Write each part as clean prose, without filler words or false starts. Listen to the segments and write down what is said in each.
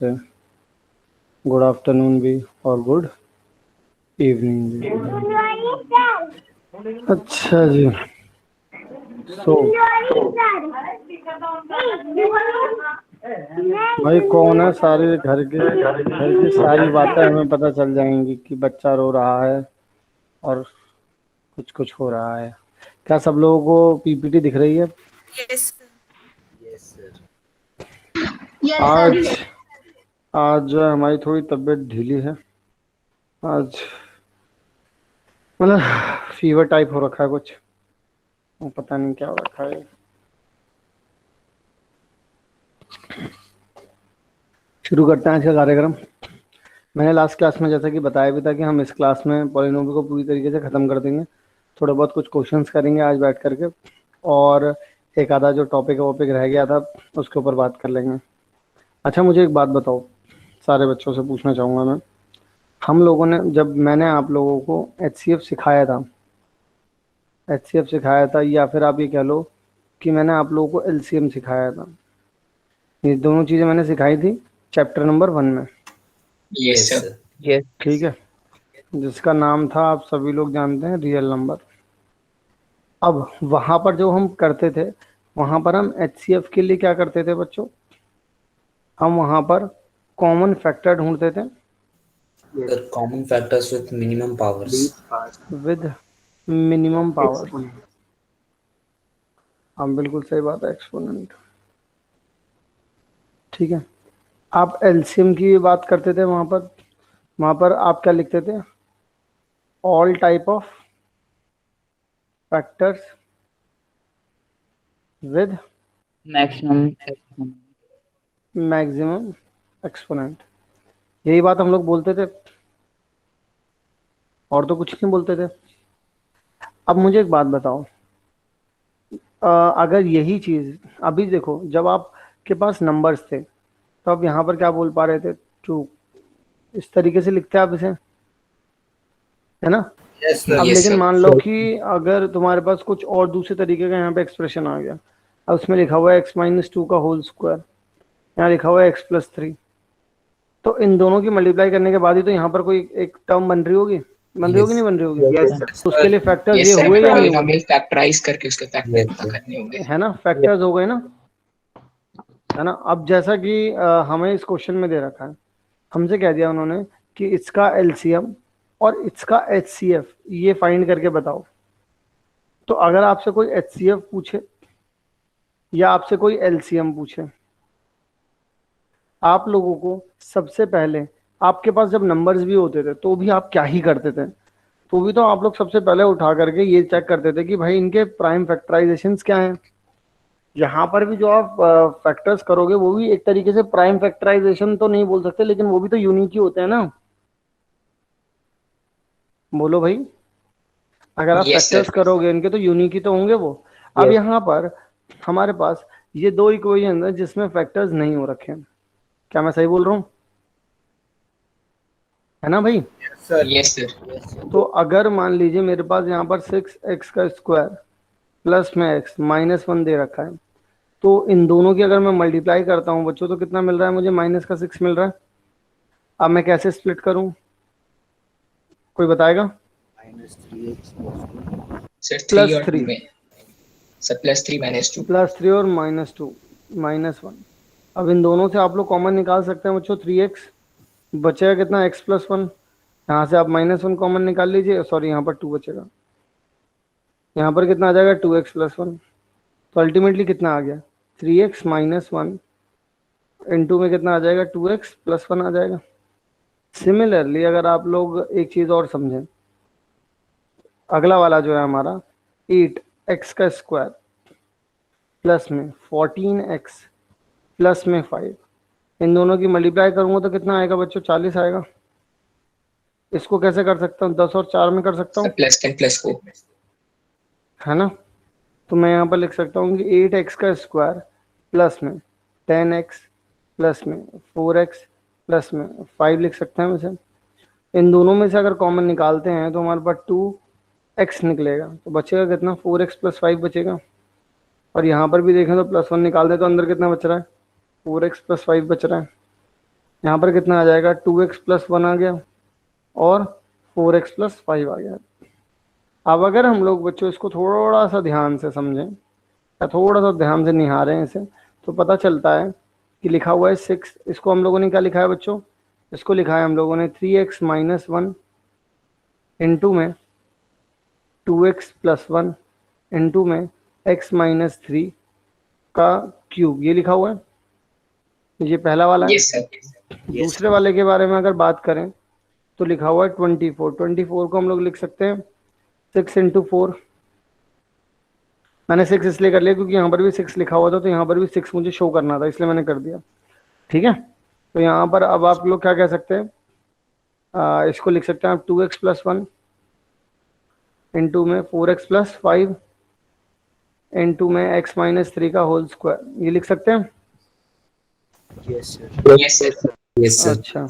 नमस्ते, good afternoon भी और गुड इवनिंग भी। अच्छा जी, सो भाई कौन है? सारे घर की सारी बातें हमें पता चल जाएंगी कि बच्चा रो रहा है और कुछ कुछ हो रहा है। क्या सब लोगों को पीपीटी दिख रही है? यस आज आज जो है हमारी थोड़ी तबीयत ढीली है। आज मतलब फीवर टाइप हो रखा है कुछ, पता नहीं क्या हो रखा है। शुरू करते हैं आज का कार्यक्रम। मैंने लास्ट क्लास में जैसा कि बताया भी था कि हम इस क्लास में पॉलिनोमियल को पूरी तरीके से ख़त्म कर देंगे। थोड़ा बहुत कुछ क्वेश्चंस करेंगे आज बैठ करके, और एक आधा जो टॉपिक रह गया था उसके ऊपर बात कर लेंगे। अच्छा, मुझे एक बात बताओ, सारे बच्चों से पूछना चाहूँगा मैं। हम लोगों ने, जब मैंने आप लोगों को HCF सिखाया था, या फिर आप ये कह लो कि मैंने आप लोगों को LCM सिखाया था, ये दोनों चीज़ें मैंने सिखाई थी चैप्टर नंबर 1 में। Yes sir. यस ठीक है, जिसका नाम था, आप सभी लोग जानते हैं, रियल नंबर। अब वहां पर जो हम करते थे, वहां पर हम HCF के लिए क्या करते थे बच्चों? हम वहां पर कॉमन फैक्टर ढूंढते थे The common factors with minimum powers. With minimum power. हम बिल्कुल सही बात है, एक्सपोनेंट। ठीक है, आप एलसीएम की बात करते थे, वहां पर आप क्या लिखते थे? All type of factors with maximum maximum exponent. यही बात हम लोग बोलते थे, और तो कुछ नहीं बोलते थे। अब मुझे एक बात बताओ, अगर यही चीज अभी देखो, जब आपके पास नंबर्स थे तो आप यहाँ पर क्या बोल पा रहे थे? टू। इस तरीके से लिखते हैं आप इसे, है ना? Yes, sir. अब Yes, लेकिन sir. मान लो कि अगर तुम्हारे पास कुछ और दूसरे तरीके का यहाँ पे एक्सप्रेशन आ गया, अब उसमें लिखा हुआ है x-2 का होल स्क्वायर, यहाँ लिखा हुआ है x+3, तो इन दोनों की मल्टीप्लाई करने के बाद ही तो यहाँ पर कोई एक टर्म बन रही होगी, नहीं बन रही होगी? Yes, sir. तो उसके लिए फैक्टर्स यस ये सर, हुए या नहीं हुए? पॉलिनोमियल फैक्टराइज करके उसके फैक्टर Yes, पता sir. करने होंगे। है ना, फैक्टर्स हो गए ना, है ना? अब जैसा कि हमें इस क्वेश्चन में दे रखा है, हमसे कह दिया उन्होंने कि इसका एलसीएम और इसका एचसीएफ ये फाइंड करके बताओ। तो अगर आपसे कोई एचसीएफ पूछे या आपसे कोई एलसीएम पूछे, आप लोगों को सबसे पहले, आपके पास जब नंबर्स भी होते थे तो भी आप क्या ही करते थे? तो भी तो आप लोग सबसे पहले उठा करके ये चेक करते थे कि भाई इनके प्राइम फैक्टराइजेशंस क्या हैं। यहाँ पर भी जो आप फैक्टर्स करोगे वो भी एक तरीके से प्राइम फैक्टराइजेशन तो नहीं बोल सकते, लेकिन वो भी तो यूनिक ही होते हैं ना। बोलो भाई, अगर आप यस फैक्टर्स सर। करोगे इनके तो यूनिक ही तो होंगे वो। अब यहाँ पर हमारे पास ये दो इक्वेशन है जिसमें फैक्टर्स नहीं हो रखे हैं। क्या मैं सही बोल रहा हूँ? है ना भाई? Sir. Yes sir. तो अगर मान लीजिए मेरे पास यहाँ पर 6x का स्क्वायर प्लस में x -1 दे रखा है, तो इन दोनों की अगर मैं मल्टीप्लाई करता हूँ बच्चों, तो कितना मिल रहा है मुझे? -6 मिल रहा है। अब मैं कैसे स्प्लिट करूँ, कोई बताएगा? Minus 3x plus 1. सर 3 और 2 +3, में सर +3 -2। +3 और -2 -1। अब इन दोनों से आप लोग कॉमन निकाल सकते हैं बच्चों, 3x बचेगा कितना? x+1। यहाँ से आप -1 कॉमन निकाल लीजिए, सॉरी यहाँ पर 2 बचेगा, यहाँ पर कितना आ जाएगा? 2x+1। तो अल्टीमेटली कितना आ गया? 3x -1 इंटू में कितना आ जाएगा? 2x+1 आ जाएगा। सिमिलरली अगर आप लोग एक चीज़ और समझें, अगला वाला जो है हमारा 8x का स्क्वायर प्लस में 14x प्लस में 5, इन दोनों की मल्टीप्लाई करूंगा तो कितना आएगा बच्चों? 40 आएगा। इसको कैसे कर सकता हूँ? 10 और 4 में कर सकता सर हूँ, +10 +4। है ना? तो मैं यहाँ पर लिख सकता हूँ कि 8x का स्क्वायर प्लस में 10x प्लस में 4x प्लस में 5 लिख सकते हैं वैसे। इन दोनों में से अगर कॉमन निकालते हैं तो हमारे पास 2x निकलेगा, तो बचेगा कितना? 4x + 5 बचेगा। और यहाँ पर भी देखें तो +1 निकाल दे तो अंदर कितना बच रहा है? 4x + 5 बच रहा है। यहाँ पर कितना आ जाएगा, 2x प्लस 1 आ गया और 4x प्लस 5 आ गया। अब अगर हम लोग बच्चों इसको थोड़ा सा ध्यान से समझें या थोड़ा सा ध्यान से निहारें इसे, तो पता चलता है कि लिखा हुआ है 6, इसको हम लोगों ने क्या लिखा है बच्चों, इसको लिखा है हम लोगों ने 3x माइनस 1 इंटू में 2x प्लस 1 इंटू में x माइनस 3 का क्यूब, ये लिखा हुआ है, ये पहला वाला है। Yes sir. दूसरे वाले के बारे में अगर बात करें तो लिखा हुआ है 24 को हम लोग लिख सकते हैं 6 इंटू 4। मैंने 6 इसलिए कर लिया क्योंकि यहाँ पर भी 6 लिखा हुआ था, तो यहाँ पर भी 6 मुझे शो करना था, इसलिए मैंने कर दिया। ठीक है, तो यहाँ पर अब आप लोग क्या कह सकते हैं, इसको लिख सकते हैं आप 2x प्लस 1 इंटू में 4x प्लस 5 इंटू में x माइनस 3 का होल स्क्वायर, ये लिख सकते हैं। Yes sir. Yes sir. Yes sir. अच्छा,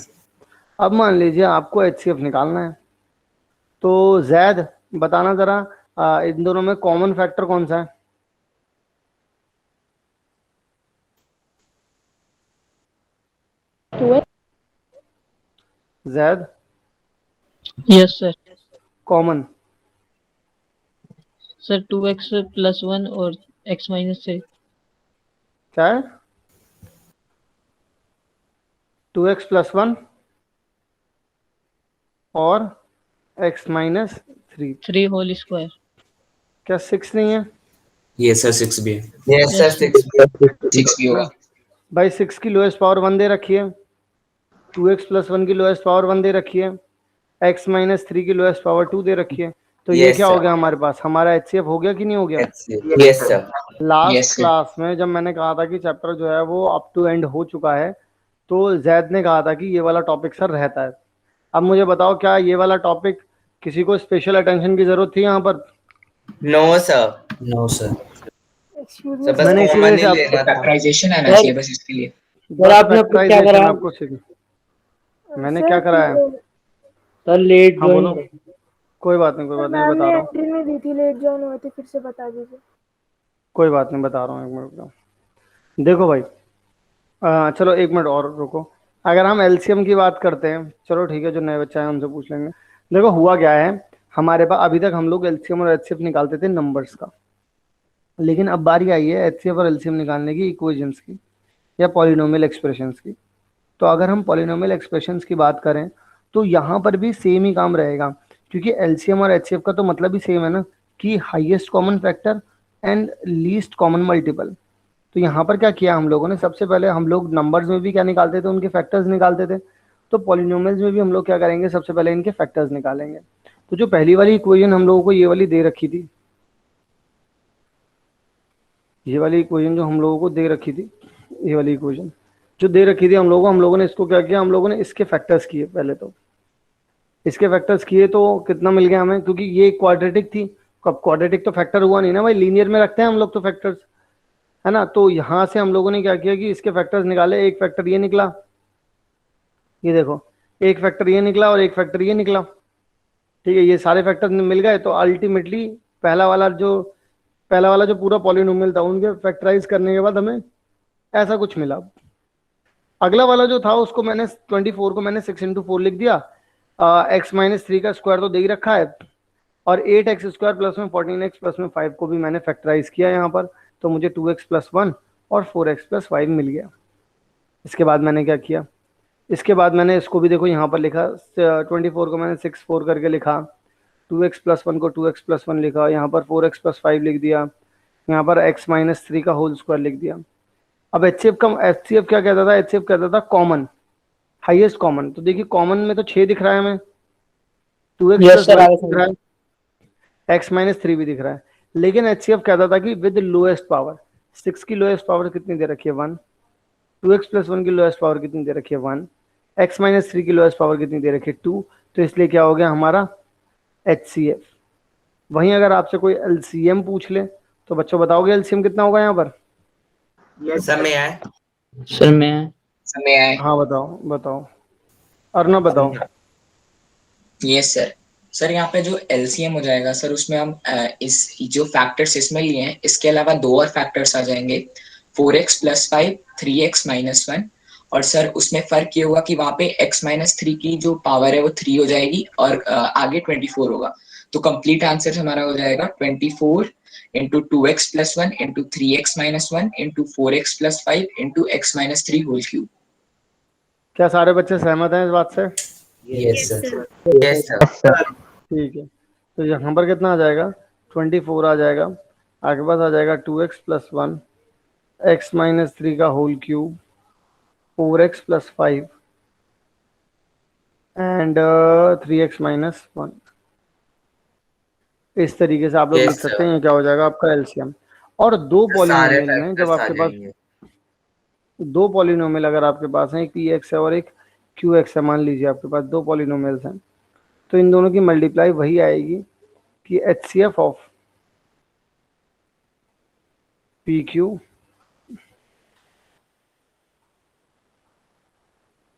अब मान लीजिए आपको HCF निकालना है, तो जैद बताना जरा इन दोनों में कॉमन फैक्टर कौन सा है। Zaid yes sir. Common sir 2x plus 1 और x माइनस 3। क्या है, 2x प्लस 1 और x माइनस 3, 3 होल स्क्वायर। क्या 6 नहीं है यस सर 6 भी है। यस सर 6 भी होगा। ना? भाई 6 की लोएस्ट पावर 1 दे रखी है, 2x प्लस 1 की लोएस्ट पावर 1 दे रखी है, x माइनस 3 की लोएस्ट पावर 2 दे रखी है, तो ये Yes, क्या हो sir. गया हमारे पास, हमारा HCF हो गया कि नहीं हो गया। Yes sir. Last Yes, sir. Class में जब मैंने कहा था कि चैप्टर जो है वो अप टू एंड हो चुका है, तो जैद ने कहा था कि ये वाला टॉपिक सर रहता है। अब मुझे बताओ, क्या ये वाला टॉपिक किसी को स्पेशल अटेंशन की जरूरत थी यहाँ पर। No sir. No sir. Sir बस मैंने इसी कॉमन वजह ही से लेना था। फैक्टराइजेशन आना चाहिए बस इसके लिए। सर आपने क्या करा, आपको मैंने क्या कराया। सर लेट हाँ ज्वाइन बोलो, कोई बात नहीं, कोई बात नहीं, बता रहा हूँ, एंट्री नहीं दी थी, लेट ज्वाइन हुए थे, फिर से बता दीजिए। कोई बात नहीं, बता रहा हूँ, एक मिनट रुको। देखो भाई, चलो एक मिनट और रुको। अगर हम एलसीएम की बात करते हैं, चलो ठीक है, जो नए बच्चे हैं हमसे पूछ लेंगे। देखो हुआ क्या है, हमारे पास अभी तक हम लोग एलसीएम और एचसीएफ निकालते थे नंबर्स का, लेकिन अब बारी आई है एचसीएफ और एलसीएम निकालने की इक्वेशंस की या पॉलिनोमियल एक्सप्रेशंस की। तो अगर हम पॉलिनोमियल एक्सप्रेशंस की बात करें तो यहाँ पर भी सेम ही काम रहेगा, क्योंकि एलसीएम और एचसीएफ का तो मतलब ही सेम है ना, कि highest common factor and least common multiple. तो यहाँ पर क्या किया हम लोगों ने, सबसे पहले हम लोग नंबर्स में भी क्या निकालते थे, उनके फैक्टर्स निकालते थे। तो पॉलिनोमियल्स में भी हम लोग क्या करेंगे, सबसे पहले इनके फैक्टर्स निकालेंगे। तो जो पहली वाली इक्वेशन हम लोगों को ये वाली दे रखी थी, ये वाली इक्वेशन जो हम लोगों को दे रखी थी, ये वाली इक्वेशन जो दे रखी थी हम लोगों ने इसको क्या किया, हम लोगों ने इसके फैक्टर्स किए। पहले तो इसके फैक्टर्स किए तो कितना मिल गया हमें, क्योंकि ये क्वाड्रेटिक थी, अब क्वाड्रेटिक तो फैक्टर हुआ नहीं ना भाई, लीनियर में रखते हैं हम लोग तो फैक्टर्स, है ना। तो यहाँ से हम लोगों ने क्या किया कि इसके फैक्टर्स निकाले। एक फैक्टर ये निकला, ये देखो, एक फैक्टर ये निकला और एक फैक्टर ये निकला। ठीक है, ये सारे फैक्टर्स मिल गए, तो अल्टीमेटली पहला वाला जो पूरा पॉलिनोमियल था, उनके फैक्टराइज करने के बाद हमें ऐसा कुछ मिला। अगला वाला जो था उसको मैंने 24 को मैंने 6 इंटू 4 लिख दिया, x माइनस 3 का स्क्वायर तो दे ही रखा है, और 8x स्क्वायर प्लस में 14x प्लस में 5 को भी मैंने फैक्टराइज किया यहाँ पर, तो मुझे 2x प्लस 1 और 4x प्लस 5 मिल गया। इसके बाद मैंने क्या किया, इसके बाद मैंने इसको भी देखो यहाँ पर लिखा, 24 को मैंने 6 4 करके लिखा, 2x प्लस 1 को 2x प्लस 1 लिखा, यहाँ पर 4x प्लस 5 लिख दिया, यहाँ पर x माइनस 3 का होल स्क्वायर लिख दिया। अब एचसीएफ क्या कहता था, एचसीएफ कहता था कॉमन, हाईएस्ट कॉमन। तो देखिए कॉमन में तो 6 दिख रहा है हमें, 2x Yes, प्लस sir, 1 दिख रहा है, x माइनस 3 भी दिख रहा है। लेकिन एचसीएफ कहता था कि विद लोएस्ट पावर, 6 की लोएस्ट पावर कितनी दे रखी है 1, 2x प्लस 1 की लोएस्ट पावर कितनी दे रखी है 1, x माइनस 3 की लोएस्ट पावर कितनी दे रखी है 2, तो इसलिए क्या हो गया हमारा एचसीएफ। वहीं अगर आपसे कोई एलसीएम पूछ ले तो बच्चों बताओगे एलसीएम कितना होगा यहाँ पर। सर में आए। सर मैं समय आए। हाँ बताओ अर्णव बताओ। Yes sir. सर यहाँ पे जो एलसीएम हो जाएगा सर, उसमें हम इस जो फैक्टर्स इसमें लिए हैं, इसके अलावा 2 और फैक्टर्स आ जाएंगे, 4x प्लस 5, 3x माइनस 1 और सर उसमें फर्क ये हुआ कि वहां पे x-3 की जो पावर है वो 3 हो जाएगी और आगे 24 होगा। तो कंप्लीट आंसर हमारा हो जाएगा 24 into 2x+1 into 3x-1 into 4x+5 into x-3 whole cube. क्या सारे बच्चे सहमत हैं इस बात से? Yes, sir. Yes sir. ठीक है, तो यहाँ पर कितना आ जाएगा? 24 आ जाएगा, आगे पास आ जाएगा 2x+1, x-3 का whole cube, 4x+5 and 3x-1। इस तरीके से आप लोग Yes, लिख सकते sir. हैं। ये क्या हो जाएगा आपका एलसीएम। और दो सारे पॉलिनोमियल में जब फैक्टर्स आ आपके पास जाएंगे। दो पॉलिनोमियल अगर आपके पास है, एक पी एक्स है और एक क्यू एक्स है, मान लीजिए आपके पास दो पॉलिनोमियल्स हैं, तो इन दोनों की मल्टीप्लाई वही आएगी कि H C F of P Q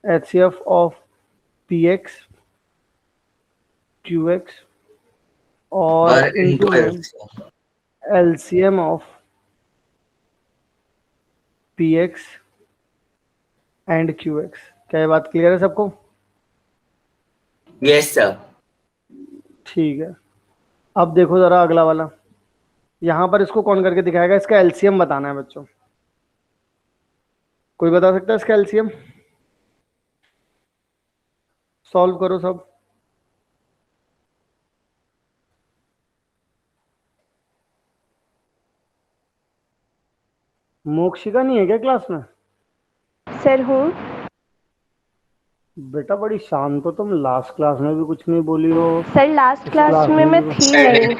H C F of P X Q X और और इनटू इनटू में LCM of P X and Q X. क्या ये बात क्लियर है सबको? Yes sir. ठीक है, अब देखो जरा अगला वाला। यहां पर इसको कौन करके दिखाएगा? इसका एलसीएम बताना है बच्चों। कोई बता सकता है इसका एलसीएम? सॉल्व करो सब। मोक्षिका नहीं है क्या क्लास में? सर हूँ। बेटा बड़ी शांत हो तुम, लास्ट क्लास में भी कुछ नहीं बोली हो। सर लास्ट इस क्लास में मैं भी- थी नहीं।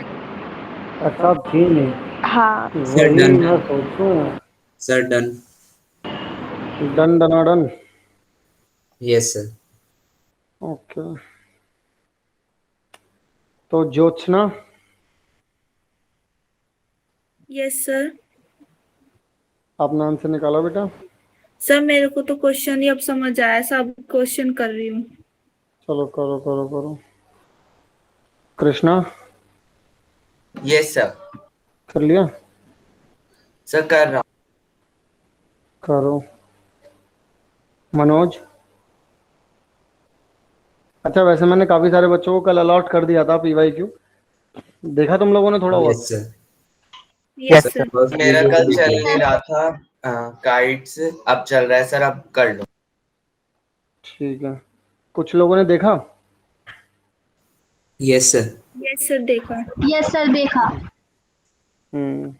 अच्छा आप थी नहीं? हाँ Sir, वही done. मैं सोचूं। Sir, done. डन डनाडन। Yes, sir. ओके, तो ज्योत्सना यस सर। अपना आंसर निकाला बेटा। सर मेरे को तो क्वेश्चन ही अब समझ आया, सब क्वेश्चन कर रही हूँ। चलो करो करो करो। Krishna yes sir. कर लिया? सर कर रहा हूँ। करो। मनोज? अच्छा वैसे मैंने काफी सारे बच्चों को कल अलॉट कर दिया था पीवाई क्यू, देखा तुम लोगों ने थोड़ा बहुत? Yes, sir. Yes Sir, sir. first मेरा video कल को चल देखा। नहीं रहा था काइट्स, अब चल रहा है सर, अब कर लो। ठीक है, कुछ लोगों ने देखा? Yes, sir. यस सर देखा। यस सर देखा। हम्म,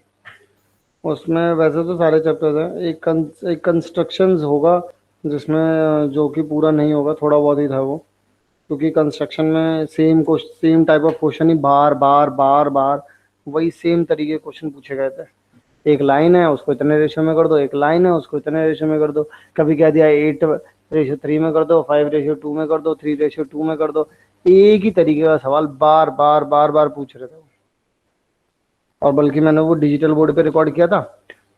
उसमें वैसे तो सारे चैप्टर्स हैं, एक कंस्ट्रक्शंस होगा जिसमें जो कि पूरा नहीं होगा, थोड़ा बहुत ही था वो, क्योंकि कंस्ट्रक्शन में सेम टाइप ऑफ क्वेश्चन ही बार बार बार बार वही सेम तरीके के क्वेश्चन पूछे गए थे। एक लाइन है उसको इतने रेशियो में कर दो, एक लाइन है उसको इतने रेशियो में कर दो, कभी कह दिया 8:3 में कर दो, 5:2 में कर दो, 3:2 में कर दो। एक ही तरीके का सवाल बार बार बार बार पूछ रहे थे। और बल्कि मैंने वो डिजिटल बोर्ड पे रिकॉर्ड किया था,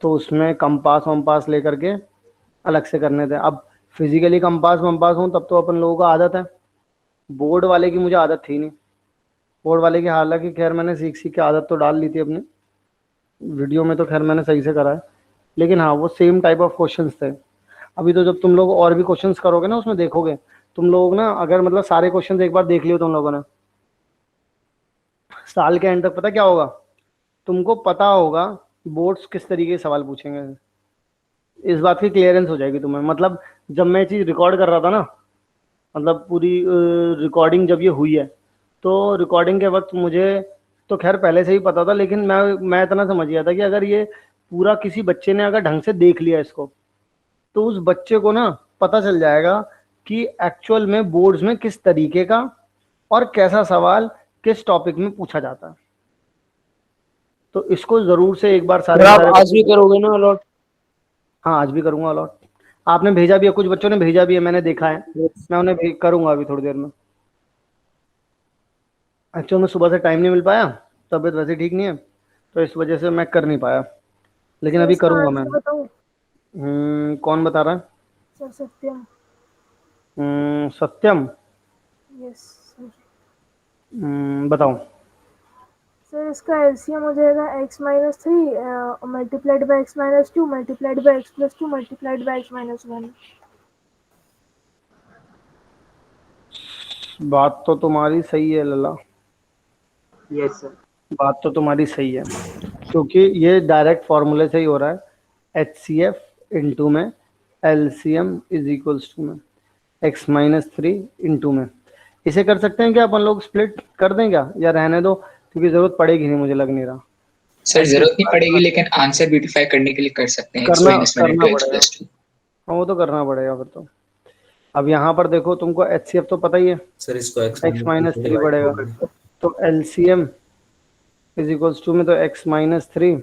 तो उसमें कंपास वम्पास लेकर के अलग से करने थे। अब फिजिकली कंपास वम्पास हूँ तब तो अपन लोगों को आदत है, बोर्ड वाले की मुझे आदत थी नहीं। बोर्ड वाले की हालांकि खैर मैंने सीख सीख के आदत तो डाल ली थी अपनी, वीडियो में तो खैर मैंने सही से करा है, लेकिन हाँ वो सेम टाइप ऑफ क्वेश्चंस थे। अभी तो जब तुम लोग और भी क्वेश्चंस करोगे ना, उसमें देखोगे तुम लोग ना, अगर मतलब सारे क्वेश्चंस एक बार देख लियो तुम लोगों ने, साल के एंड तक पता क्या होगा, तुमको पता होगा बोर्ड्स किस तरीके के सवाल पूछेंगे। इस बात की क्लियरेंस हो जाएगी तुम्हें। मतलब जब मैं चीज़ रिकॉर्ड कर रहा था ना, मतलब पूरी रिकॉर्डिंग जब ये हुई है, तो रिकॉर्डिंग के वक्त मुझे तो खैर पहले से ही पता था, लेकिन मैं इतना समझ गया था कि अगर ये पूरा किसी बच्चे ने अगर ढंग से देख लिया इसको, तो उस बच्चे को ना पता चल जाएगा कि एक्चुअल में बोर्ड्स में किस तरीके का और कैसा सवाल किस टॉपिक में पूछा जाता है। तो इसको जरूर से एक बार सारे आप सारे आज भी करोगे ना अलॉट? हाँ आज भी करूंगा अलॉट। आपने भेजा भी है, कुछ बच्चों ने भेजा भी है, मैंने देखा है। मैं उन्हें करूंगा अभी थोड़ी देर में। एक्चुअली में सुबह से टाइम नहीं मिल पाया, तबीयत वैसे ठीक नहीं है, तो इस वजह से मैं कर नहीं पाया, लेकिन सर अभी इसका करूंगा मैं। आंसर बताऊं? कौन बता रहा है? Sir Satyam. Satyam. Yes sir. बताओ। सर इसका एलसीएम हो जाएगा x-3 multiplied by x-2 multiplied by x+2 multiplied by x-1। बात तो तुम्हारी सही है लला, यस सर। बात तो तुम्हारी सही है, क्योंकि ये डायरेक्ट फॉर्मूले से ही हो रहा है, एच सी एफ इंटू में एलसीएम इज इक्वल्स टू में एक्स माइनस थ्री इंटू में। इसे कर सकते हैं क्या अपन लोग, स्प्लिट कर दें क्या, या रहने दो, क्योंकि जरूरत पड़ेगी नहीं, मुझे लग नहीं रहा। सर जरूरत नहीं पड़ेगी, लेकिन आंसर ब्यूटीफाई करने के लिए कर सकते हैं, x करना minus 1 करना into x पड़ेगा, plus 2। हाँ वो तो करना पड़ेगा फिर तो। अब यहाँ पर देखो, तुमको एच सी एफ तो पता ही है, सर इसको एक्स माइनस थ्री बढ़ेगा, तो एलसीएम इज इक्वल्स टू में तो एक्स माइनस थ्री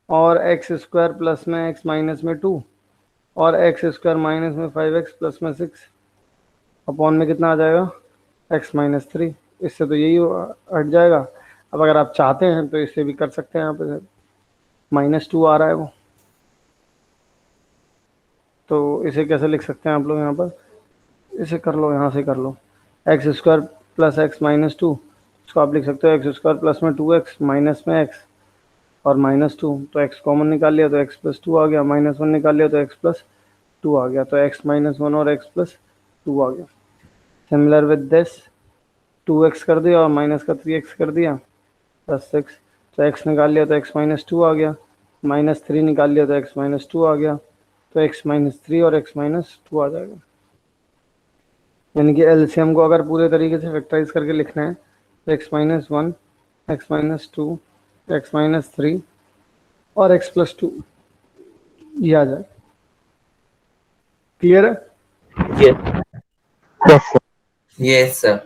और एक्स स्क्वायर प्लस में एक्स माइनस में टू और एक्स स्क्वायर माइनस में 5x प्लस में 6 अपॉन में कितना आ जाएगा, एक्स माइनस थ्री। इससे तो यही हट जाएगा। अब अगर आप चाहते हैं तो इससे भी कर सकते हैं, यहाँ पे -2 आ रहा है वो, तो इसे कैसे लिख सकते हैं आप लोग, यहाँ पर इसे कर लो, यहाँ से कर लो, x square plus x minus two, इसको आप लिख सकते हो एक्स स्क्वायर प्लस में 2x माइनस में x और -2, तो x कॉमन निकाल लिया तो x प्लस 2 आ गया, -1 निकाल लिया तो x प्लस 2 आ गया, तो x माइनस 1 और x प्लस 2 आ गया। सिमिलर विद दिस 2x कर दिया और माइनस का 3x कर दिया प्लस 6, तो x निकाल लिया तो x माइनस 2 आ गया, -3 निकाल लिया तो x माइनस 2 आ गया, तो x माइनस 3 और x माइनस 2 आ जाएगा। यानी कि एलसीएम को अगर पूरे तरीके से फैक्टराइज करके लिखना है तो x minus 1, x minus 2, x minus 3 और x प्लस 2 ये आ जाए। क्लियर है? Yes sir.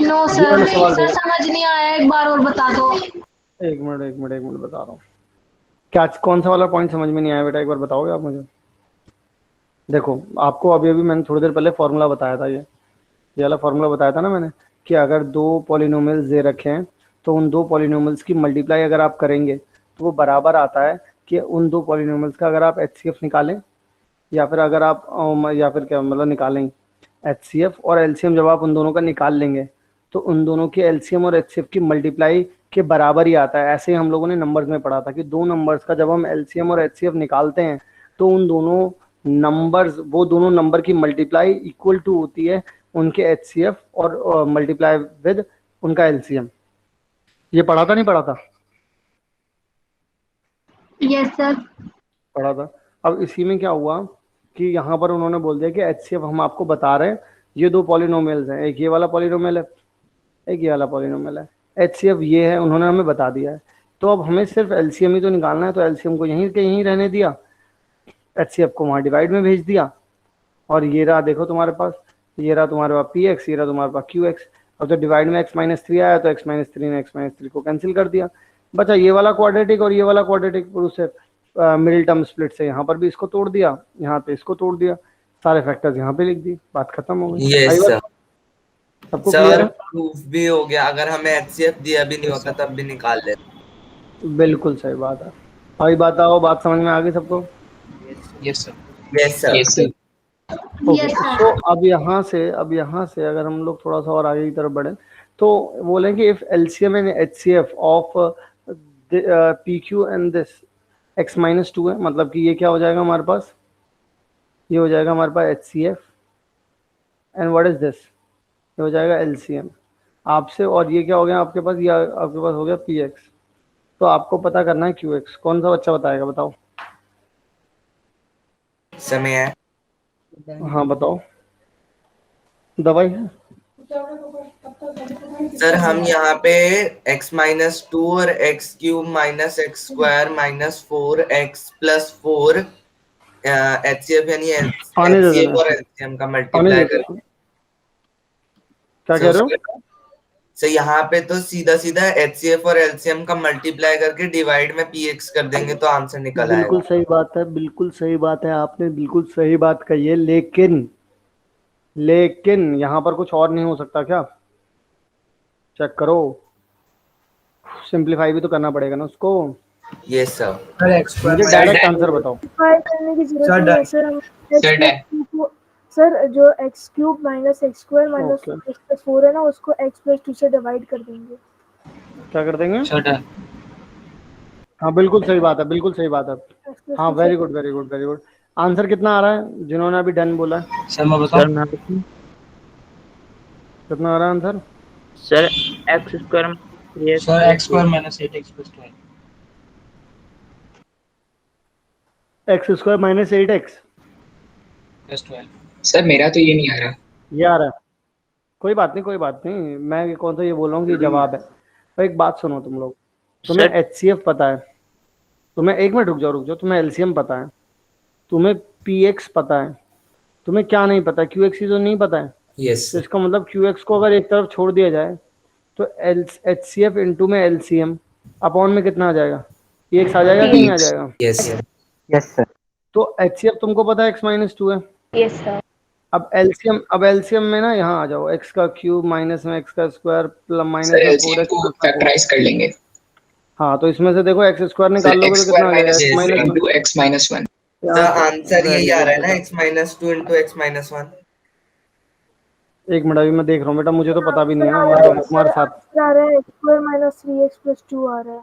नो ये वाला सवाल सर देखो। समझ नहीं आया, एक बार और बता दो। एक मिनट बता रहा हूँ। क्या कौन सा वाला पॉइंट समझ में नहीं आया बेटा, एक बार बताओगे आप मुझे? देखो, आपको अभी अभी मैंने थोड़ी देर पहले फॉर्मूला बताया था, ये वाला फॉर्मूला बताया था ना मैंने, कि अगर दो पॉलिनोमियल्स दे रखे हैं तो उन दो पॉलिनोमियल्स की मल्टीप्लाई अगर आप करेंगे तो वो बराबर आता है कि उन दो पॉलिनोमियल्स का अगर आप एचसीएफ निकालें, या फिर अगर आप या फिर क्या मतलब निकालें एचसीएफ और एलसीएम, जब आप उन दोनों का निकाल लेंगे तो उन दोनों के एलसीएम और एचसीएफ की मल्टीप्लाई के बराबर ही आता है। ऐसे ही हम लोगों ने नंबर्स में पढ़ा था कि दो नंबर्स का जब हम एलसीएम और एचसीएफ निकालते हैं तो उन दोनों नंबर्स, वो दोनों नंबर की मल्टीप्लाई इक्वल टू होती है उनके एचसीएफ और मल्टीप्लाई विद उनका एलसीएम। ये पढ़ा था नहीं पढ़ा था? Yes sir. पढ़ा था। अब इसी में क्या हुआ कि यहाँ पर उन्होंने बोल दिया कि एचसीएफ हम आपको बता रहे हैं, ये दो पॉलिनोमियल्स हैं, एक ये वाला पॉलिनोमियल है, एक ये वाला पॉलिनोमियल है, एचसीएफ ये है, उन्होंने हमें बता दिया है। तो अब हमें सिर्फ एलसीएम ही तो निकालना है, तो एलसीएम को यहीं के यहीं रहने दिया, एचसीएफ को वहाँ डिवाइड में भेज दिया, और ये रहा देखो तुम्हारे पास, ये रहा तुम्हारे पास पी एक्स, ये रहा तुम्हारे पास क्यू एक्स। अब तो डिवाइड में एक्स माइनस थ्री आया तो एक्स माइनस थ्री ने एक्स माइनस थ्री को कैंसिल कर दिया, बचा ये वाला क्वाड्रेटिक और ये वाला क्वाड्रेटिक, उससे मिडिल टर्म स्प्लिट से यहाँ पर भी इसको तोड़ दिया, यहाँ पे इसको तोड़ दिया, सारे फैक्टर्स यहाँ पे लिख दिए, बात खत्म हो गई। Yes sir. सबको क्लियर सर है? प्रूफ भी हो गया, अगर हमें एचसीएफ दिया भी नहीं होता तब भी निकाल लेते। बिल्कुल सही बात है। अभी बात आओ, बात समझ में आ गई सबको? Yes sir. Yes sir. Yes sir. Okay, तो अब यहाँ से अगर हम लोग थोड़ा सा और आगे की तरफ बढ़े तो बोलेंगे if LCM and HCF of P Q and this x minus to है, मतलब कि ये क्या हो जाएगा हमारे पास, ये हो जाएगा हमारे पास HCF and what is this, ये हो जाएगा एलसीएम आपसे, और ये क्या हो गया आपके पास, ये आपके पास हो गया पी एक्स। तो आपको पता करना है क्यू एक्स। कौन सा बच्चा बताएगा, बताओ? समय है। हाँ बताओ, दवाई है? सर हम यहाँ पे x माइनस टू और x cube minus x square minus 4x plus 4 HCF यानी आने दे एचसीएफ देना। और एलसीएम का मल्टीप्लाई कर। क्या कह रहे हो? सर यहाँ पे तो सीधा सीधा एचसीएफ और एलसीएम का मल्टीप्लाई करके डिवाइड में पीएक्स कर देंगे तो आंसर निकल आएगा। बिल्कुल सही बात है, बिल्कुल सही बात है, आपने बिल्कुल सही बात कही है, लेकिन यहाँ पर कुछ और नहीं हो सकता क्या? चेक करो, सिंपलीफाई भी तो करना पड़ेगा ना उसको। Yes sir. मुझे डायरेक्ट आंसर बताओ। सिंपलीफाई करने की जरूरत नहीं है सर। हम सर जो x cube minus x square minus x plus 4 है ना, उसको एक्स प्लस 2 से डिवाइड कर देंगे। क्या कर देंगे? छोटा। हाँ बिल्कुल सही बात है, बिल्कुल सही बात है। X plus हाँ 2 वेरी से- good very good very good. Answer कितना आ रहा है जिन्होंने अभी डन बोला है? सर मैं बताऊं? कितना आ रहा है answer? Sir x square three x sir x square minus 8x plus 12। X square minus 8x plus 12। Sir मेरा तो ये नहीं आ रहा। ये आ रहा है। कोई बात नहीं, कोई बात नहीं, मैं कौन सा ये बोल रहा हूँ कि जवाब है। तो एक बात सुनो तुम लोग, तुम्हें सर HCF पता है, तुम्हें एक मिनट रुक जाओ, तुम्हें LCM पता है, तुम्हें PX पता है, तुम्हें क्या नहीं पता? QX ही तो नहीं पता है। Yes, तो sir. इसका मतलब QX को अगर एक तरफ छोड़ दिया जाए तो HCF इंटू में LCM अपॉन में कितना आ जाएगा? PX आ जाएगा कि नहीं आ जाएगा? Yes, sir. Yes sir. तो HCF तुमको पता है x-2 है। Yes sir. अब LCM में ना यहाँ आ जाओ, x का क्यूब माइनस में x का स्क्वायर प्लस माइनस सर में एलसीएम 4x को प्लस 4। फैक्टराइज कर लेंगे। हाँ, तो इसमें से देखो x स्क्वायर निकाल सर लोगे एक्स तो कितना स्क्वायर आ जाएगा? Minus x minus into x minus 1। Sir answer यही आ रहा है ना, बेटा, x-2 इंटू x-1। एक मिनट, अभी मैं देख रहा हूँ बेटा, मुझे तो पता भी नहीं है, मैं सर दोनों तुम्हारे साथ। आ रहा है x square minus 3x plus 2 आ रहा है।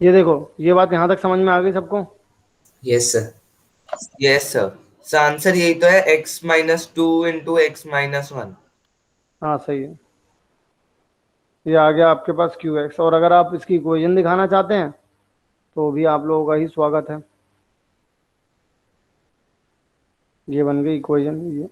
ये देखो, ये बात यहाँ तक समझ में आ गई सबको? Yes, sir. Yes sir. Sir answer यही तो है, x-2 इंटू x-1। हाँ सही है, ये आ गया आपके पास QX। और अगर आप इसकी इक्वेशन दिखाना चाहते हैं तो भी आप लोगों का ही स्वागत है। ये बन गई इक्वेशन। ये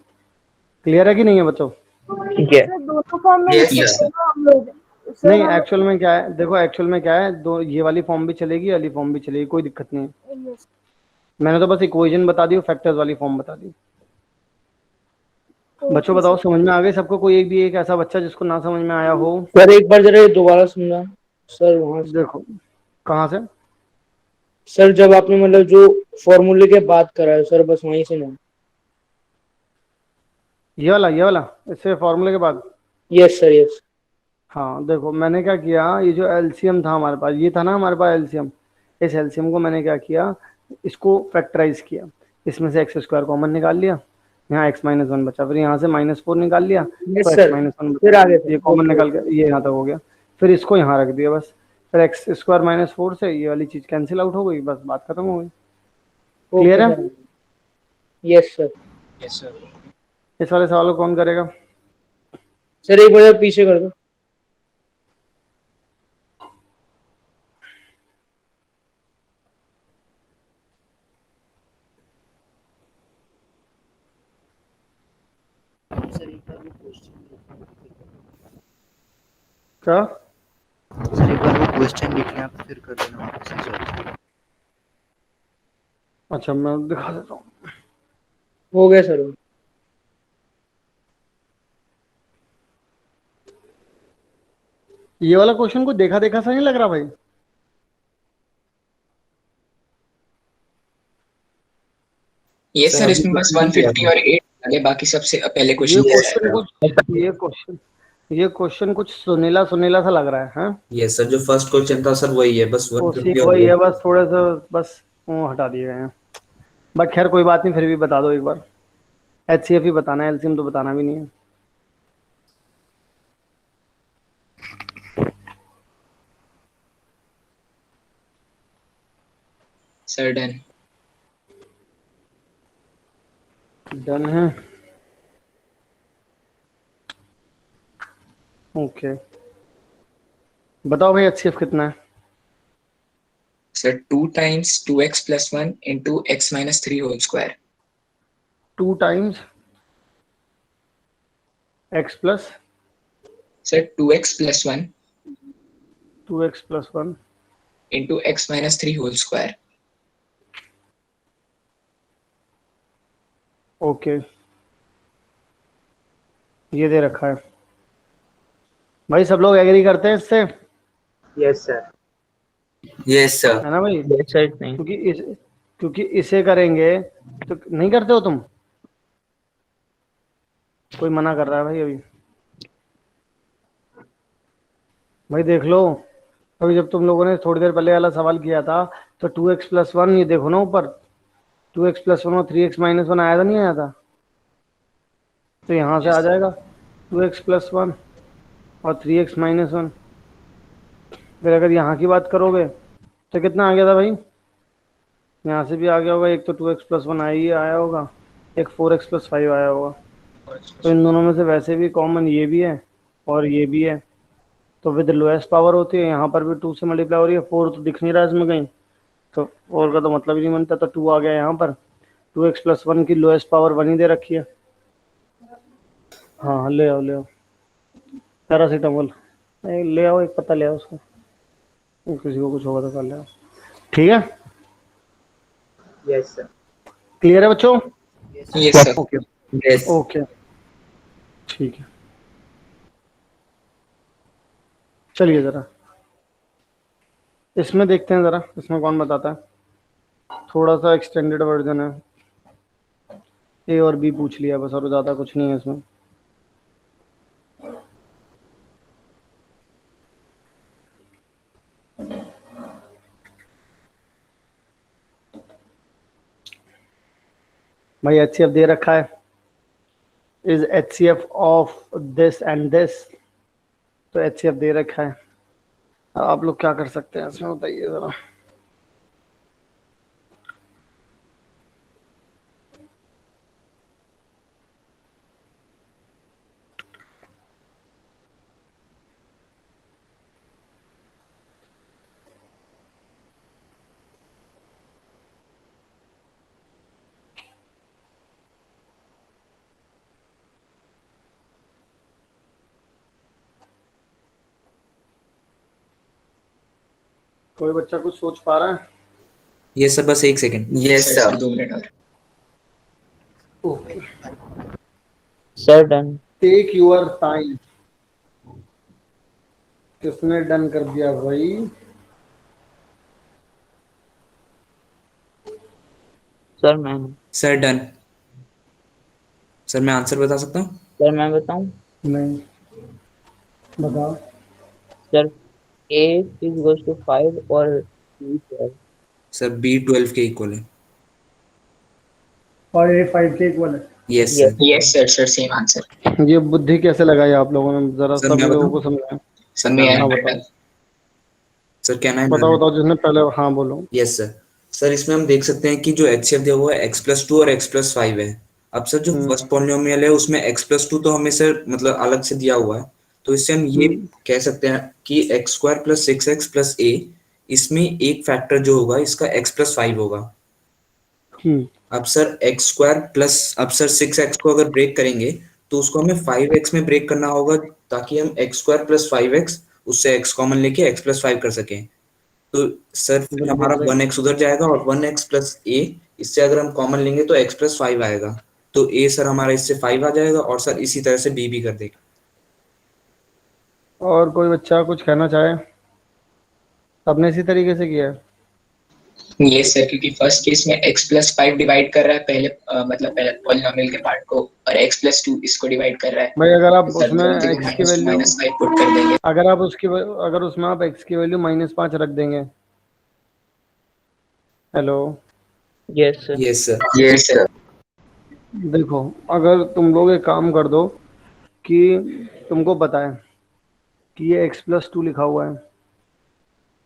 क्लियर है कि नहीं है बच्चों? ठीक है। सर दोनों फॉर्म में Yes, लिख sir. सकते हैं ना हम लोग? सर नहीं, हम एक्चुअल में क्या है, देखो एक्चुअल में क्या है, दो ये वाली फॉर्म भी चलेगी, ये वाली फॉर्म भी चलेगी, कोई दिक्कत नहीं है। यस। मैंने तो बस इक्वेशन बता दी, फैक्टर्स वाली फॉर्म बता दी। बच्चों बताओ, समझ में आ गई सबको? कोई एक भी एक ऐसा बच्चा जिसको ना समझ में आया हो? सर एक बार जरा ये दोबारा सुनना सर वहाँ से। देखो, कहाँ से? सर जब आपने मतलब जो फॉर्मूले के बात करा है सर, बस वहीं से ना। ये वाला इससे फॉर्मूले के बाद। Yes sir yes. हाँ देखो, मैंने क्या किया, ये जो एलसीएम था हमारे पास, ये था ना हमारे पास एलसीएम, इस एलसीएम को मैंने क्या किया, इसको फैक्टराइज किया। इसमें से एक्स स्क्वायर कॉमन निकाल लिया, यहाँ x-1 बचा, फिर यहाँ से -4 निकाल लिया यस तो सर। x-1 फिर बचा, आगे ये कॉमन निकाल के ये यहाँ तक हो गया। फिर इसको यहाँ रख दिया बस, फिर एक्स स्क्वायर -4 से ये वाली चीज कैंसिल आउट हो गई, बस बात खत्म हो गई। क्लियर है? Yes sir. Yes sir. इस वाले सवाल को कौन करेगा? सर एक बार पीछे कर दो। क्या? सर एक बार वो क्वेश्चन लिख लें, फिर कर देना वापस से सर। अच्छा, मैं दिखा देता हूँ। हो गया सर। ये वाला क्वेश्चन को देखा देखा सा नहीं लग रहा भाई? ये सर इसमें बस 150 और 8 आगे, बाकी सबसे पहले ये क्वेश्चन क्वेश्चन कुछ सुनीला सुनीला सा लग रहा है, हाँ? Yes, sir. जो फर्स्ट क्वेश्चन था सर वही है, बस उसी 150 वही है, बस थोड़े से बस वो हटा दिए गए हैं। बट खैर कोई बात नहीं, फिर भी बता दो एक बार। HCF ही बताना है, एलसीएम तो बताना भी नहीं है। Sir done. डन है, ओके। बताओ भाई HCF कितना है? Sir 2 times 2x plus 1 into x minus 3 whole square. 2 times x plus sir 2x plus 1 2x plus 1 into x minus 3 whole square. Okay, ये दे रखा है भाई। सब लोग एग्री करते हैं इससे? Yes sir. Yes sir. है ना भाई? यस सर नहीं। क्योंकि इसे करेंगे तो नहीं करते हो तुम? कोई मना कर रहा है भाई अभी? भाई देख लो, अभी जब तुम लोगों ने थोड़ी देर पहले वाला सवाल किया था तो 2x प्लस 1, ये देखो ना ऊपर, 2x प्लस 1 और 3x माइनस 1 आया था, नहीं आया था? तो यहाँ से आ जाएगा 2x प्लस 1 और 3x माइनस 1। फिर अगर यहाँ की बात करोगे तो कितना आ गया था भाई? यहाँ से भी आ गया होगा, एक तो 2x प्लस 1 आया होगा, एक 4x प्लस 5 आया होगा। तो इन दोनों में से वैसे भी कॉमन ये भी है और ये भी है, तो विद लोएस्ट पावर होती है, यहाँ पर भी 2 से मल्टीप्लाई हो रही है, 4 तो दिख नहीं रहा इसमें कहीं, तो 4 का तो मतलब ही नहीं बनता, तो 2 आ गया यहाँ पर। 2x+1 की लोएस्ट पावर 1 ही दे रखी है। हाँ ले आओ पैरासीटामोल ले आओ, एक पत्ता ले आओ उसको, किसी को कुछ होगा तो कर ले आओ। ठीक है, यस सर। क्लियर है बच्चों? Yes sir. Okay yes. Okay ठीक है, चलिए जरा इसमें देखते हैं, जरा इसमें कौन बताता है। थोड़ा सा एक्सटेंडेड वर्जन है, ए और बी पूछ लिया बस, और ज़्यादा कुछ नहीं है इसमें। भाई HCF दे रखा है, is HCF of this and this, तो HCF दे रखा है। आप लोग क्या कर सकते हैं इसमें बताइए जरा। कोई बच्चा कुछ सोच पा रहा है? ये सर बस एक सेकंड। Yes sir. 2 मिनट और। Okay, sir done. Take your time. किसने डन कर दिया भाई? सर मैं सर डन। सर मैं आंसर बता सकता हूँ? सर मैं बताऊं? नहीं, बताओ। Sir A is goes to 5 और B 12। सर B 12 के इक्वल है। और ये 5 के इक्वल है। Yes sir. Yes sir, sir same answer. ये बुद्धि कैसे लगाई आप लोगों ने, जरा सर, सभी मैं लोगों बताऊं? को समझाएं। सर मैं हाँ, बताओ। बताओ सर क्या नाम बताओ बताओ, जिसने पहले, हाँ बोलो। Yes sir. सर इसमें हम देख सकते हैं कि जो HCF दिया हुआ है x+2 और x+5 है। अब सर जो फर्स्ट पॉलिनोमियल है उसमें x+2 तो हमें सर मतलब अलग से दिया हुआ है, तो इससे हम ये कह सकते हैं कि x² + 6x + a, इसमें एक फैक्टर जो होगा इसका x+5 होगा। अब सर अब सर 6x को अगर ब्रेक करेंगे तो उसको हमें 5x में ब्रेक करना होगा, ताकि हम x² + 5x उससे x कॉमन लेके x+5 कर सकें। तो सर फिर हमारा 1x उधर जाएगा और 1x + a, इससे अगर हम कॉमन लेंगे तो x+5 आएगा, तो a सर हमारा इससे 5 आ जाएगा, और सर इसी तरह से b भी कर देगा। और कोई बच्चा कुछ कहना चाहे? सबने इसी तरीके से किया है? यस सर, क्योंकि फर्स्ट केस में x+5 डिवाइड कर रहा है पहले, मतलब पहले पॉलिनोमियल के पार्ट को, और x+2 इसको डिवाइड कर रहा है। भाई अगर आप तो सर उसमें दोनों x की वैल्यू, -5 पुट कर देंगे। अगर उसमें आप x की वैल्यू -5 रख देंगे। Hello, yes sir. Yes sir. Yes sir. देखो अगर तुम लोग एक काम कर दो कि तुमको पता है कि ये x+2 लिखा हुआ है,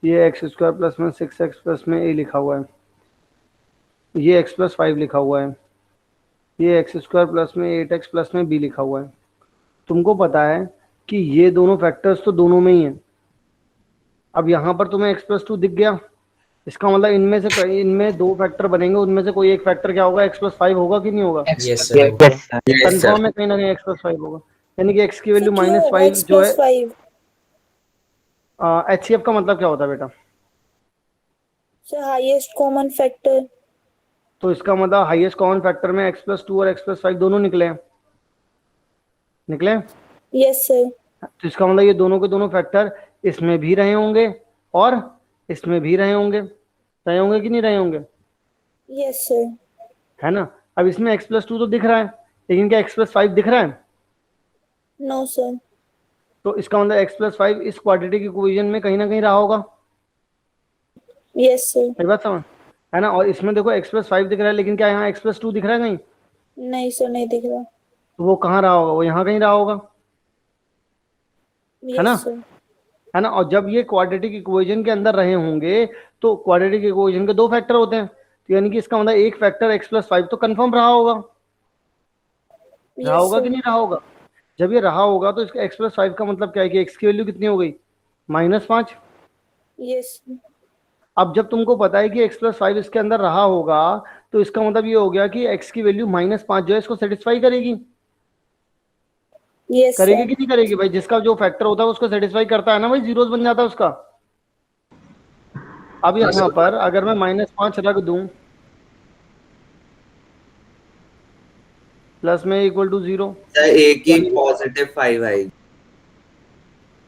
ये x² प्लस में 6x प्लस में a लिखा हुआ है, ये x+5 लिखा हुआ है, ये x² प्लस में 8x प्लस में b लिखा हुआ है। तुमको पता है कि ये दोनों फैक्टर्स तो दोनों में ही हैं। अब यहाँ पर तुम्हें x+2 दिख गया, इसका मतलब इनमें दो फैक्टर बनेंगे, उनमें से कोई एक फैक्टर क्या होगा, x+5 होगा कि नहीं होगा? Yes sir. कंफर्म है कहीं ना कहीं x+5 होगा, यानी कि x की वैल्यू -5 जो है। HCF का मतलब क्या होता है बेटा? Sir highest common factor. तो इसका मतलब हाईएस्ट कॉमन फैक्टर में x+2 और x+5 दोनों निकले? Yes sir. तो इसका मतलब ये दोनों के दोनों फैक्टर इसमें भी रहे होंगे और इसमें भी रहे होंगे कि नहीं रहे होंगे? Yes sir. है ना? अब इसमें x+2 तो दिख रहा है, लेकिन क्या x+5 दिख रहा है? No sir. तो इसका मतलब x+5 इस क्वाड्रेटिक इक्वेशन में कहीं ना कहीं रहा होगा। Yes sir. मेरी बात समझ, है ना? और इसमें देखो x+5 दिख रहा है, लेकिन क्या यहाँ x+2 दिख रहा है कहीं? नहीं सर, नहीं दिख रहा। तो वो कहाँ रहा होगा? वो यहाँ कहीं रहा होगा, है ना? Yes sir. है ना? और जब ये क्वाड्रेटिक इक्वेशन के अंदर रहे होंगे तो क्वाड्रेटिक इक्वेशन के दो फैक्टर होते हैं, तो यानी कि इसका मतलब एक फैक्टर x+5 तो कंफर्म रहा होगा। रहा होगा कि नहीं रहा होगा? जब ये रहा होगा तो इसका x+5 का मतलब क्या है कि x की वैल्यू कितनी हो गई? -5। यस अब जब तुमको पता है कि x+5 इसके अंदर रहा होगा तो इसका मतलब ये हो गया कि x की वैल्यू -5 जो है इसको सेटिस्फाई करेगी। यस करेगी कि नहीं करेगी भाई? जिसका जो फैक्टर होता है उसको सेटिस्फाई करता है ना भाई, जीरोस बन जाता है उसका। अब यहाँ पर अगर मैं -5 रख दूं प्लस में इक्वल टू 0 ए की +5 आएगी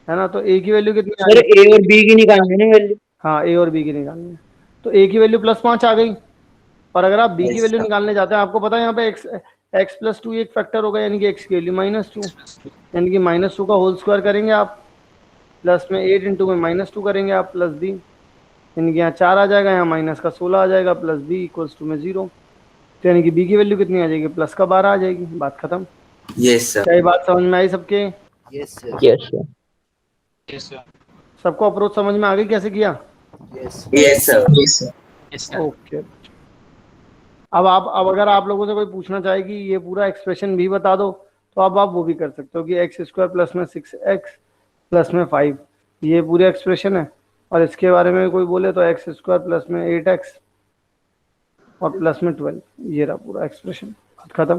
है ना, तो a की वैल्यू कितनी आ सर गई? ए और बी की निकालनी है ना वैल्यू। हाँ a और b की निकालनी है, तो a की वैल्यू +5 आ गई। और अगर आप b की वैल्यू निकालने जाते हैं, आपको पता है यहाँ पे x+2 एक फैक्टर होगा, यानी कि x की वैल्यू -2, यानी कि -2 का होल स्क्वायर करेंगे आप, प्लस में 8 इंटू में -2 करेंगे आप प्लस b, यानी कि यहाँ 4 आ जाएगा, यहाँ माइनस का 16 आ जाएगा, प्लस b इक्वल्स टू में 0। तो यानी कि b की वैल्यू कितनी आ जाएगी? प्लस का 12 आ जाएगी। बात खत्म। यस सर क्या ये बात समझ में आई सबके? Yes sir yes sir yes sir सबको अप्रोच समझ में आ गई कैसे किया? Yes yes sir yes sir yes sir okay. अब अगर आप लोगों से कोई पूछना चाहे कि ये पूरा एक्सप्रेशन भी बता दो, तो अब आप वो भी कर सकते हो कि x² प्लस में 6x प्लस में 5 ये पूरे एक्सप्रेशन है, और इसके बारे में कोई बोले तो x² प्लस में 8x और प्लस में 12, ये रहा पूरा एक्सप्रेशन। बात खत्म।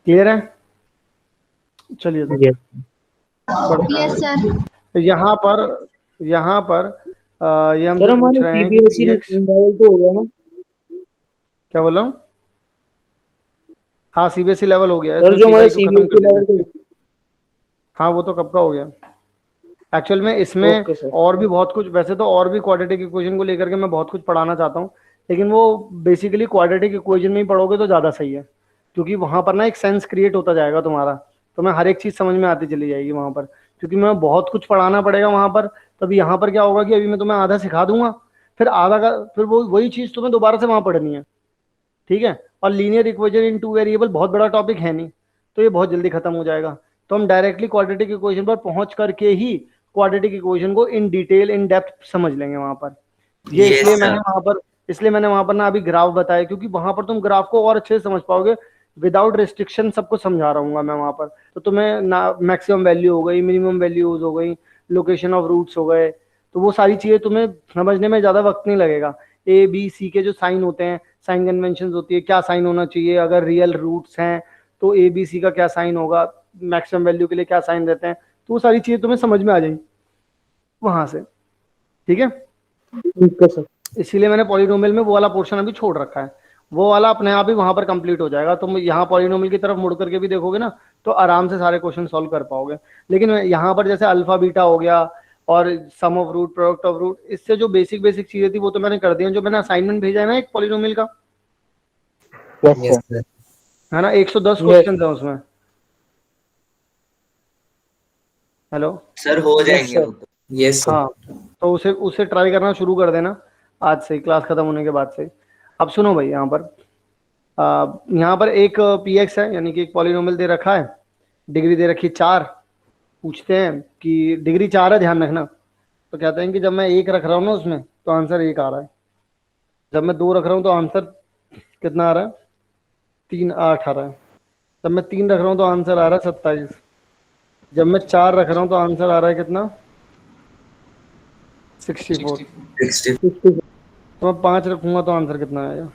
क्लियर है? चलिए तो यस यहाँ पर ये हम सर पूछ हमारे रहे हैं कि सीबीएसई px लेवल तो हो गया ना? क्या बोल रहा हूँ? हाँ सीबीएसई लेवल हो गया है, सर जो इसमें हमारे PY को खत्म सीबीएसई कर लेवल दिया। तो हाँ वो तो कब का हो गया। एक्चुअल में इसमें ओके सर। और भी बहुत कुछ, वैसे तो और भी क्वाड्रेटिक इक्वेशन को लेकर के मैं बहुत कुछ पढ़ाना चाहता हूँ, लेकिन वो बेसिकली क्वाड्रेटिक इक्वेशन में ही पढ़ोगे तो ज़्यादा सही है, क्योंकि वहाँ पर ना एक सेंस क्रिएट होता जाएगा तुम्हारा, तो मैं हर एक चीज़ समझ में आती चली जाएगी वहाँ पर, क्योंकि मैं बहुत कुछ पढ़ाना पड़ेगा वहाँ पर। तभी यहाँ पर क्या होगा कि अभी मैं तुम्हें आधा सिखा दूंगा, फिर आधा का फिर वो वही चीज़ तुम्हें दोबारा से वहाँ पढ़नी है, ठीक है। और लीनियर इक्वेशन इन 2 वेरिएबल बहुत बड़ा टॉपिक है नहीं, तो ये बहुत जल्दी खत्म हो जाएगा। तो हम डायरेक्टली क्वाड्रेटिक इक्वेशन पर पहुंच करके ही क्वाड्रेटिक इक्वेशन को इन डिटेल इन डेप्थ समझ लेंगे वहां पर। ये Yes, इसलिए मैंने वहां पर ना अभी ग्राफ बताया, क्योंकि वहां पर तुम ग्राफ को और अच्छे से समझ पाओगे। विदाउट रिस्ट्रिक्शन सबको समझा रहा हूँ मैं वहां पर, तो तुम्हें ना मैक्सिमम वैल्यू हो गई, मिनिमम वैल्यूज हो गई, लोकेशन ऑफ रूट्स हो गए, तो वो सारी चीजें तुम्हें समझने में ज्यादा वक्त नहीं लगेगा। ए बी सी के जो साइन होते हैं, साइन कन्वेंशन होती है, क्या साइन होना चाहिए, अगर रियल रूट्स हैं तो ए बी सी का क्या साइन होगा, मैक्सिमम वैल्यू के लिए क्या साइन रहते हैं, तो वो सारी चीजें तुम्हें समझ में आ जाएंगी वहां से, ठीक है। ठीक है सर। इसीलिए मैंने पॉलिनोमियल में वो वाला पोर्शन अभी छोड़ रखा है, वो वाला अपने आप ही वहां पर कंप्लीट हो जाएगा। तुम यहाँ पॉलिनोमियल की तरफ मुड़ करके भी देखोगे ना, तो आराम से सारे क्वेश्चन सॉल्व कर पाओगे। लेकिन यहाँ पर जैसे अल्फा बीटा हो गया और sum of root, product of root, इससे जो बेसिक चीजें थी वो तो मैंने कर दी हैं। जो मैंने असाइनमेंट भेजा है ना एक पॉलिनोमियल का, यस सर। है ना, 110 क्वेश्चन है उसमें। हेलो सर हो जाएंगे sir. वो तो। Yes sir. हाँ, तो उसे ट्राई करना शुरू कर देना आज से, क्लास खत्म होने के बाद से। अब सुनो भाई, यहाँ पर एक px है, यानी कि एक पॉलिनोमियल दे रखा है, डिग्री दे रखी 4। पूछते हैं कि डिग्री 4 है, ध्यान रखना। तो कहते हैं कि जब मैं 1 रख रहा हूँ ना उसमें, तो आंसर 1 आ रहा है। जब मैं 2 रख रहा हूँ तो आंसर कितना आ रहा है? 3 8 आ रहा है। जब मैं 3 रख रहा हूँ तो आंसर आ रहा है 27। जब मैं 4 रख रहा हूँ तो आंसर आ रहा है कितना? 64। 60 तो मैं 5 रखूंगा तो आंसर कितना आएगा?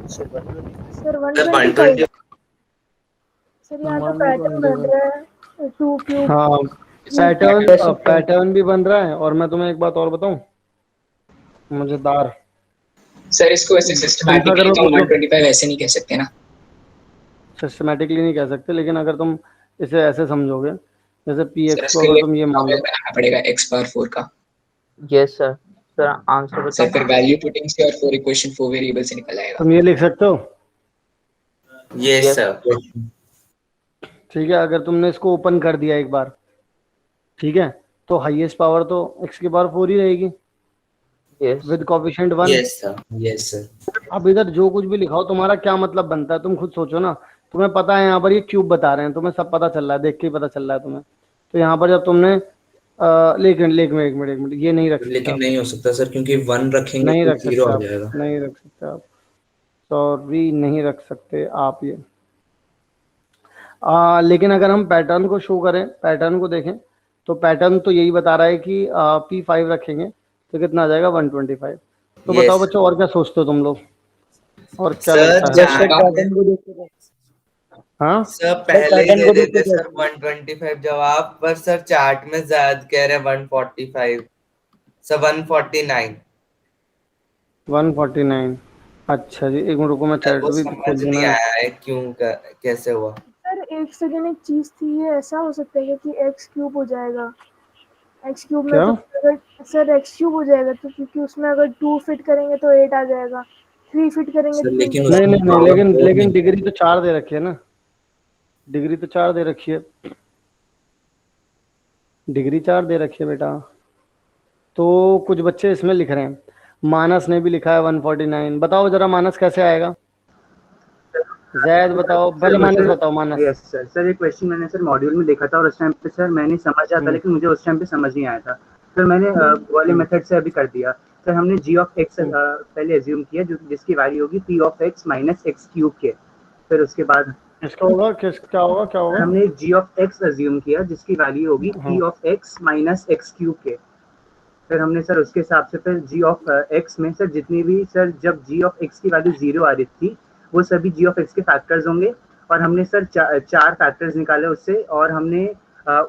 Sir sir 125। 120 सर यहाँ तो पैटर्न बन रहा है 2 क्यूब। हाँ, पैटर्न भी बन रहा है। और मैं तुम्हें एक बात और बताऊं, मजेदार। सर इसको ऐसे सिस्टमैटिकली करो तो तो 125 ऐसे नहीं कह सकते ना। सिस्टमैटिकली नहीं कह सकते, लेकिन अगर तुम इसे ऐसे समझोगे, जैसे सर px को इसके अगर लिए तुम ये मान लो, मॉडल बनाना पड़ेगा x पावर 4 का। Yes sir. Sir answer sir बताओ। फिर वैल्यू पुटिंग से और 4 इक्वेशन 4 वेरिएबल से निकल आएगा। तुम ये लिख सकते हो यस सर। ठीक है, अगर तुमने इसको ओपन कर दिया एक बार, ठीक है, तो हाईएस्ट पावर तो x की पावर 4 ही रहेगी with coefficient 1। Yes sir. Yes sir. अब इधर जो कुछ भी लिखा हो तुम्हारा क्या मतलब बनता है, तुम खुद सोचो ना। तुम्हें पता है यहाँ पर ये क्यूब बता रहे हैं, तुम्हें सब पता चल रहा है, देख के ही पता चल रहा है तुम्हें। तो यहाँ पर जब तुमने लेकिन एक मिनट ये नहीं रख सकते लेकिन आप। नहीं हो सकता सर, क्योंकि 1 रखेंगे नहीं तो रख 0 सकते आ आप, जाएगा। नहीं रख सकते आप, सॉरी नहीं रख सकते आप ये। लेकिन अगर हम पैटर्न को शो करें, पैटर्न को देखें, तो पैटर्न तो यही बता रहा है कि P5 रखेंगे तो कितना आ जाएगा 125। तो बताओ बच्चों, और क्या सोचते हो तुम लोग, और क्या लगता है? सर पैटर्न को देख के हाँ सर पहले ही पैटर्न दे को देख देते के सर 125 जवाब, पर सर चार्ट में ज्यादा कह रहे 145 सर 149। 149। अच्छा जी, एक मिनट रुको, मैं सर चैट वो भी समझ खोल नहीं देना। आया है कैसे हुआ। सर एक सेकेंड, एक चीज थी, ये ऐसा हो सकता है कि एक्स क्यूब हो जाएगा। एक्स क्यूब में क्या? तो अगर सर एक्स क्यूब हो जाएगा तो, क्योंकि उसमें अगर 2 फिट करेंगे तो 8 आ जाएगा, 3 फिट करेंगे सर तो लेकिन 25। नहीं उसमें नहीं नहीं, पावर लेकिन 4 लेकिन नहीं। डिग्री तो 4 दे रखी है ना, डिग्री तो 4 दे रखी है, डिग्री 4 दे रखी है बेटा। तो कुछ बच्चे इसमें लिख रहे हैं, मानस ने भी लिखा है 149। बताओ जरा मानस कैसे आएगा, जैद बताओ, पहले मानस बताओ, मानस। Yes sir. सर एक क्वेश्चन मैंने सर मॉड्यूल में देखा था और उस टाइम पे सर मैंने समझा था, लेकिन मुझे उस टाइम पे समझ नहीं आया था। सर मैंने वाले मेथड से अभी कर दिया। सर हमने जी ऑफ एक्स पहले एज्यूम किया, जो जिसकी वैल्यू होगी P of X minus X cube के। फिर उसके बाद किसका होगा, क्या होगा, क्या होगा? हमने जी ऑफ एक्स एज्यूम किया जिसकी वैल्यू होगी P of X minus X cube के। फिर हमने सर उसके हिसाब से फिर जी ऑफ एक्स में सर जितनी भी सर जब जी ऑफ एक्स की वैल्यू 0 आ रही थी वो सभी जी ऑफ एक्स के फैक्टर्स होंगे, और हमने सर चार फैक्टर्स निकाले उससे, और हमने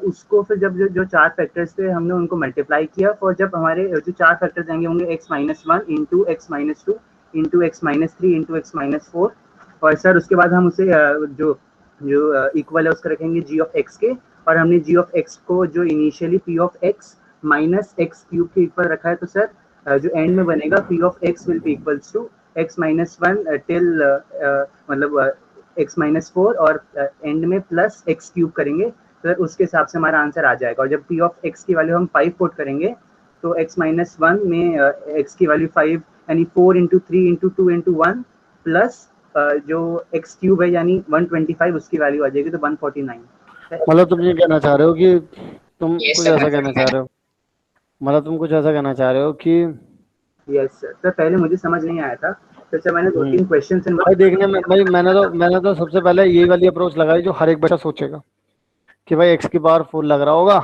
उसको फिर जब जो 4 फैक्टर्स थे हमने उनको मल्टीप्लाई किया, और जब हमारे जो 4 फैक्टर्स आएंगे होंगे x minus 1 into x minus 2 into x minus 3 into x minus 4, और सर उसके बाद हम उसे जो जो इक्वल है उसका रखेंगे जी ऑफ एक्स के, और हमने जी ऑफ एक्स को जो initially P of X minus X cube के इक्वल रखा है, तो सर जो एंड में बनेगा P of X will be equals to X minus 1 till मतलब एक्स माइनस 4, और एंड में प्लस एक्स क्यूब करेंगे, तो उसके हिसाब से हमारा आंसर आ जाएगा। और जब पी ऑफ एक्स की वैल्यू हम 5 पुट करेंगे तो एक्स माइनस 1 में एक्स की वैल्यू 5 यानी 4 इंटू 3 इंटू 2 इंटू 1 प्लस जो एक्स क्यूब है यानी 125 उसकी वैल्यू आ जाएगी, तो 149। मतलब तुम ये कहना चाह रहे हो कि तुम ये कुछ सब ऐसा कहना चाह रहे हो, मतलब तुम कुछ ऐसा कहना चाह रहे हो कि यस सर। सर पहले मुझे समझ नहीं आया था, तो सर मैंने 2-3 क्वेश्चन भाई देखने में, भाई मैंने तो सबसे पहले यही वाली अप्रोच लगाई जो हर एक बच्चा सोचेगा कि भाई एक्स की पावर 4 लग रहा होगा।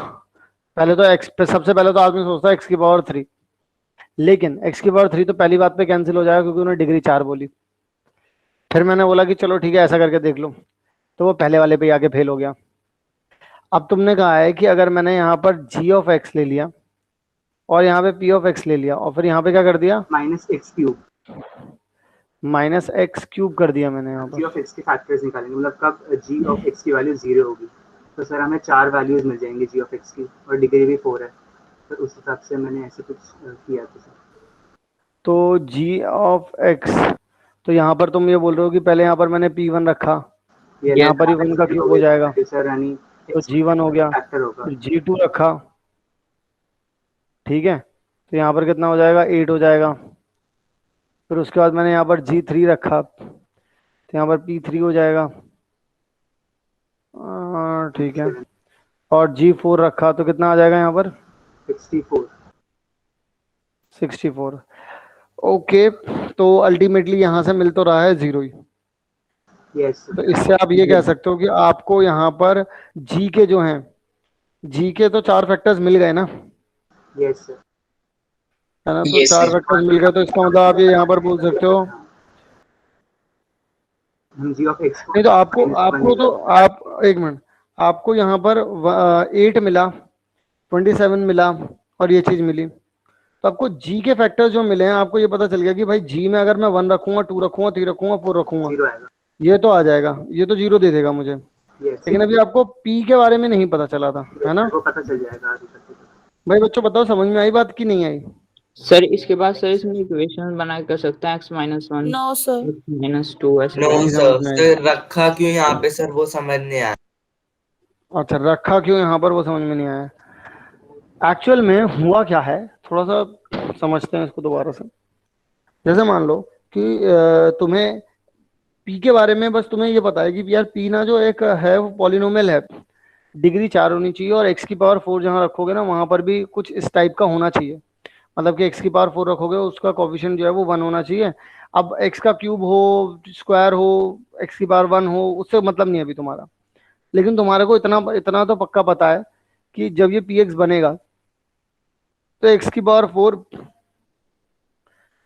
पहले तो एक्स पे सबसे पहले तो आदमी सोचता है एक्स की पावर 3, लेकिन एक्स की पावर 3 तो पहली बात पे कैंसिल हो जाएगा क्योंकि उन्होंने डिग्री 4 बोली। फिर मैंने बोला कि चलो ठीक है ऐसा करके देख लो, तो वो पहले वाले पे ही आके फेल हो गया। अब तुमने कहा है कि अगर मैंने यहाँ पर जी ऑफ एक्स ले लिया और यहाँ पे पी ऑफ एक्स ले लिया और फिर यहाँ पे क्या कर दिया, minus X cube, minus X cube कर दिया मैंने यहाँ जी पर। ऑफ एक्स के फैक्टर्स निकालेंगे, मतलब कब जी ऑफ एक्स की वैल्यू 0 होगी, तो सर हमें 4 वैल्यूज मिल जाएंगी जी ऑफ एक्स की, और डिग्री भी 4 है, तो उस हिसाब से मैंने ऐसे कुछ किया था सर। तो जी ऑफ एक्स, तो यहाँ पर तुम ये बोल रहे हो कि पहले यहाँ पर मैंने P1 रखा, यहाँ पर ही 1 का क्यूब हो जाएगा सर यानी तो G1 हो गया, फैक्टर होगा। फिर G2 रखा, ठीक है, तो यहाँ पर कितना हो जाएगा 8 हो जाएगा। फिर उसके बाद मैंने यहाँ पर G3 रखा तो यहाँ पर P3 हो जाएगा, ठीक है, और G4 रखा तो कितना आ जाएगा यहाँ पर 64। ओके, तो अल्टीमेटली यहाँ से मिल तो रहा है 0 ही। यस तो इससे आप ये कह सकते हो कि आपको यहाँ पर जी के जो हैं, जी के तो 4 फैक्टर्स मिल गए ना, यस सर। है ना, तो 4 फैक्टर्स मिल गए, तो इसका मतलब आप ये यहाँ पर बोल सकते हो जी ऑफ एक्स नहीं, तो आपको तो आप एक मिनट, आपको यहाँ पर 8 मिला, 27 मिला और ये चीज मिली, तो आपको जी के फैक्टर्स जो मिले हैं आपको ये पता चल गया कि भाई जी में अगर मैं 1 रखूंगा, 2 रखूंगा, 3 रखूंगा, 4 रखूंगा, ये तो आ जाएगा, ये तो 0 दे देगा मुझे। लेकिन अभी आपको पी के बारे में नहीं पता चला था, है ना? वो पता चल जाएगा आगे। भाई बच्चों बताओ समझ में आई बात कि नहीं आई? सर इसके बाद सर इसमें इक्वेशन बना कर सकते हैं x minus one no sir. Minus two ऐसे नो नहीं सर, समझ में सर रखा क्यों यहाँ पे सर वो समझ नहीं आया। अच्छा रखा क्यों यहाँ पर वो समझ में नहीं आया। एक्चुअल में हुआ क्या है, थोड़ा सा समझते हैं इसको दोबारा से। जैसे मान लो कि तुम्हें पी के बारे में बस तुम्हें ये पता है कि यार पी ना जो एक है वो पॉलिनोमियल है, डिग्री 4 होनी चाहिए और एक्स की पावर 4 जहाँ रखोगे ना वहां पर भी कुछ इस टाइप का होना चाहिए। मतलब कि एक्स की पावर 4 रखोगे उसका कोफिशिएंट जो है वो 1 होना चाहिए। अब एक्स का क्यूब हो, स्क्वायर हो, एक्स की पावर 1 हो, उससे मतलब नहीं है अभी तुम्हारा। लेकिन तुम्हारे को इतना इतना तो पक्का पता है कि जब ये पी एक्स बनेगा तो एक्स की पावर 4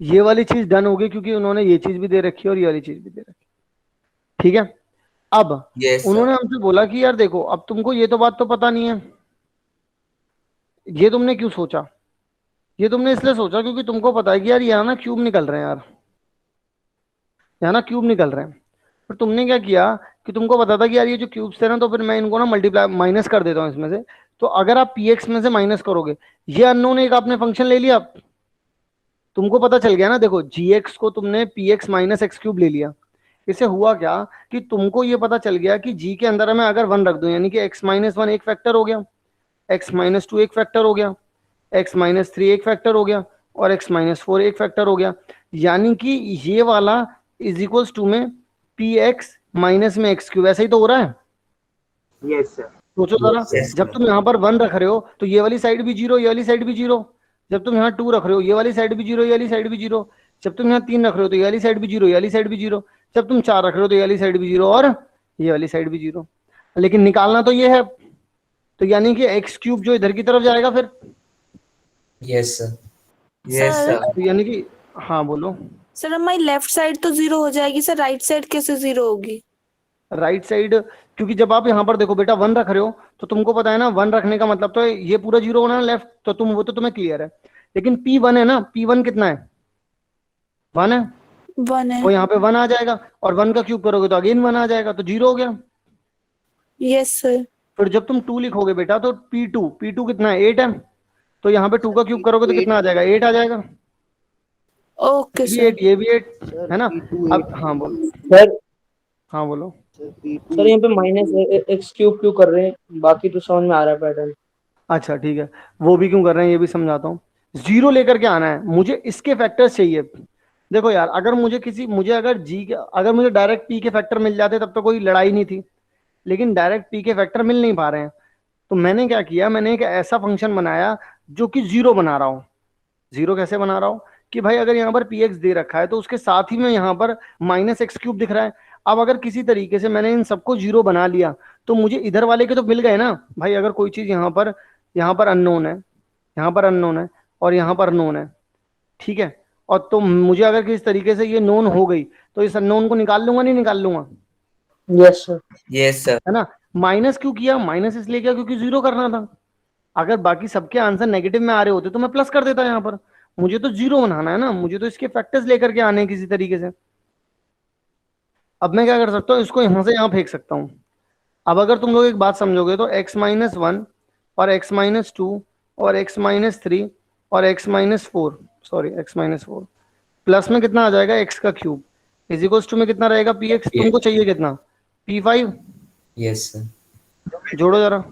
ये वाली चीज डन होगी, क्योंकि उन्होंने ये चीज भी दे रखी है और ये वाली चीज भी दे रखी है। ठीक है। अब यस उन्होंने हमसे बोला कि यार देखो अब तुमको ये तो बात तो पता नहीं है, ये तुमने क्यों सोचा, ये तुमने इसलिए सोचा क्योंकि तुमको पता है कि यार यहाँ ना क्यूब निकल रहे हैं, यार यहाँ ना क्यूब निकल रहे हैं। पर तुमने क्या किया कि तुमको पता था कि यार ये जो क्यूब्स थे ना, तो फिर मैं इनको ना मल्टीप्लाई माइनस कर देता हूँ इसमें से। तो अगर आप पी एक्स में से माइनस करोगे, ये अननोन एक आपने फंक्शन ले लिया, तुमको पता चल गया ना। देखो जी एक्स को तुमने P x minus X cube ले लिया। इससे हुआ क्या कि तुमको ये पता चल गया कि जी के अंदर मैं अगर 1 रख दूं, यानी कि एक्स माइनस 1 एक फैक्टर हो गया, एक्स माइनस 2 एक फैक्टर हो गया, एक्स माइनस 3 एक फैक्टर हो गया और एक्स माइनस 4 एक फैक्टर हो गया। यानी कि ये वाला इज इक्वल्स टू में पी एक्स माइनस में एक्स क्यूब, ऐसा ही तो हो रहा है। Yes sir. सोचो जरा, जब तुम यहाँ पर 1 रख रहे हो तो ये वाली साइड भी 0, ये वाली साइड भी 0। जब तुम यहाँ 2 रख रहे हो ये वाली साइड भी 0, ये वाली साइड भी 0। जब तुम यहाँ 3 रख रहे हो तो ये वाली साइड भी 0, ये वाली साइड भी 0। जब तुम 4 रख रहे हो तो ये वाली साइड भी 0 और ये वाली साइड भी 0। लेकिन निकालना तो ये है, तो यानी कि एक्स क्यूब जो इधर की तरफ जाएगा फिर। Yes sir. Yes sir. तो यानी कि हाँ बोलो सर हमारी लेफ्ट साइड तो 0 हो जाएगी सर, राइट साइड कैसे 0 होगी? राइट साइड, क्योंकि जब आप यहाँ पर देखो बेटा 1 रख रहे हो तो तुमको पता है ना 1 रखने का मतलब तो ये पूरा 0 होना है लेफ्ट, तो तुम वो तो तुम्हें क्लियर है। लेकिन P1 है ना, P1 कितना है, 1 है, 1 है। वो यहाँ पे 1 आ जाएगा और 1 का क्यूब करोगे तो अगेन 1 आ जाएगा, तो 0 हो गया। Yes sir. फिर जब तुम 2 लिखोगे बेटा तो P2 कितना है, 8 है, तो यहाँ पे 2 का क्यूब करोगे तो कितना आ जाएगा, 8 आ जाएगा। Okay sir. ये भी 8 है ना। अब हाँ बोलो सर हाँ बोलो। सर यहाँ पे माइनस एक्स क्यूब क्यों कर रहे हैं, बाकी तो समझ में आ रहा है पैटर्न। अच्छा ठीक है, वो भी क्यों कर रहे हैं ये भी समझाता हूँ। 0 लेकर के आना है, मुझे इसके फैक्टर्स चाहिए। देखो यार अगर मुझे अगर जी के अगर मुझे डायरेक्ट पी के फैक्टर मिल जाते तब तो कोई लड़ाई नहीं थी, लेकिन डायरेक्ट पी के फैक्टर मिल नहीं पा रहे हैं। तो मैंने क्या किया, मैंने एक ऐसा फंक्शन बनाया जो कि 0 बना रहा हूँ। 0 कैसे बना रहा हूँ कि भाई अगर यहाँ पर पी एक्स दे रखा है तो उसके साथ ही में यहाँ पर माइनस एक्स क्यूब दिख रहा है। अब अगर किसी तरीके से मैंने इन सबको 0 बना लिया तो मुझे इधर वाले के तो मिल गए ना भाई। अगर कोई चीज यहाँ पर अननोन है, यहाँ पर अननोन है और यहाँ पर नोन है, ठीक है, और तो मुझे अगर किसी तरीके से ये नोन हो गई तो इस अननोन को निकाल लूंगा, नहीं निकाल लूंगा। Yes sir. Yes sir. है ना। माइनस क्यों किया, माइनस इसलिए किया क्योंकि 0 करना था। अगर बाकी सबके आंसर नेगेटिव में आ रहे होते तो मैं प्लस कर देता यहाँ पर। मुझे तो 0 बनाना है ना, मुझे तो इसके फैक्टर्स लेकर के आने हैं किसी तरीके से। अब मैं क्या कर सकता हूँ, इसको यहाँ से यहाँ फेंक सकता हूँ। अब अगर तुम लोग एक बात समझोगे तो x माइनस 1 और x माइनस 2 और x माइनस 3 और x माइनस 4 प्लस में कितना आ जाएगा, x का क्यूब इज इक्वल्स टू में कितना रहेगा px। तुमको चाहिए कितना, p5। Yes sir. जोड़ो जरा,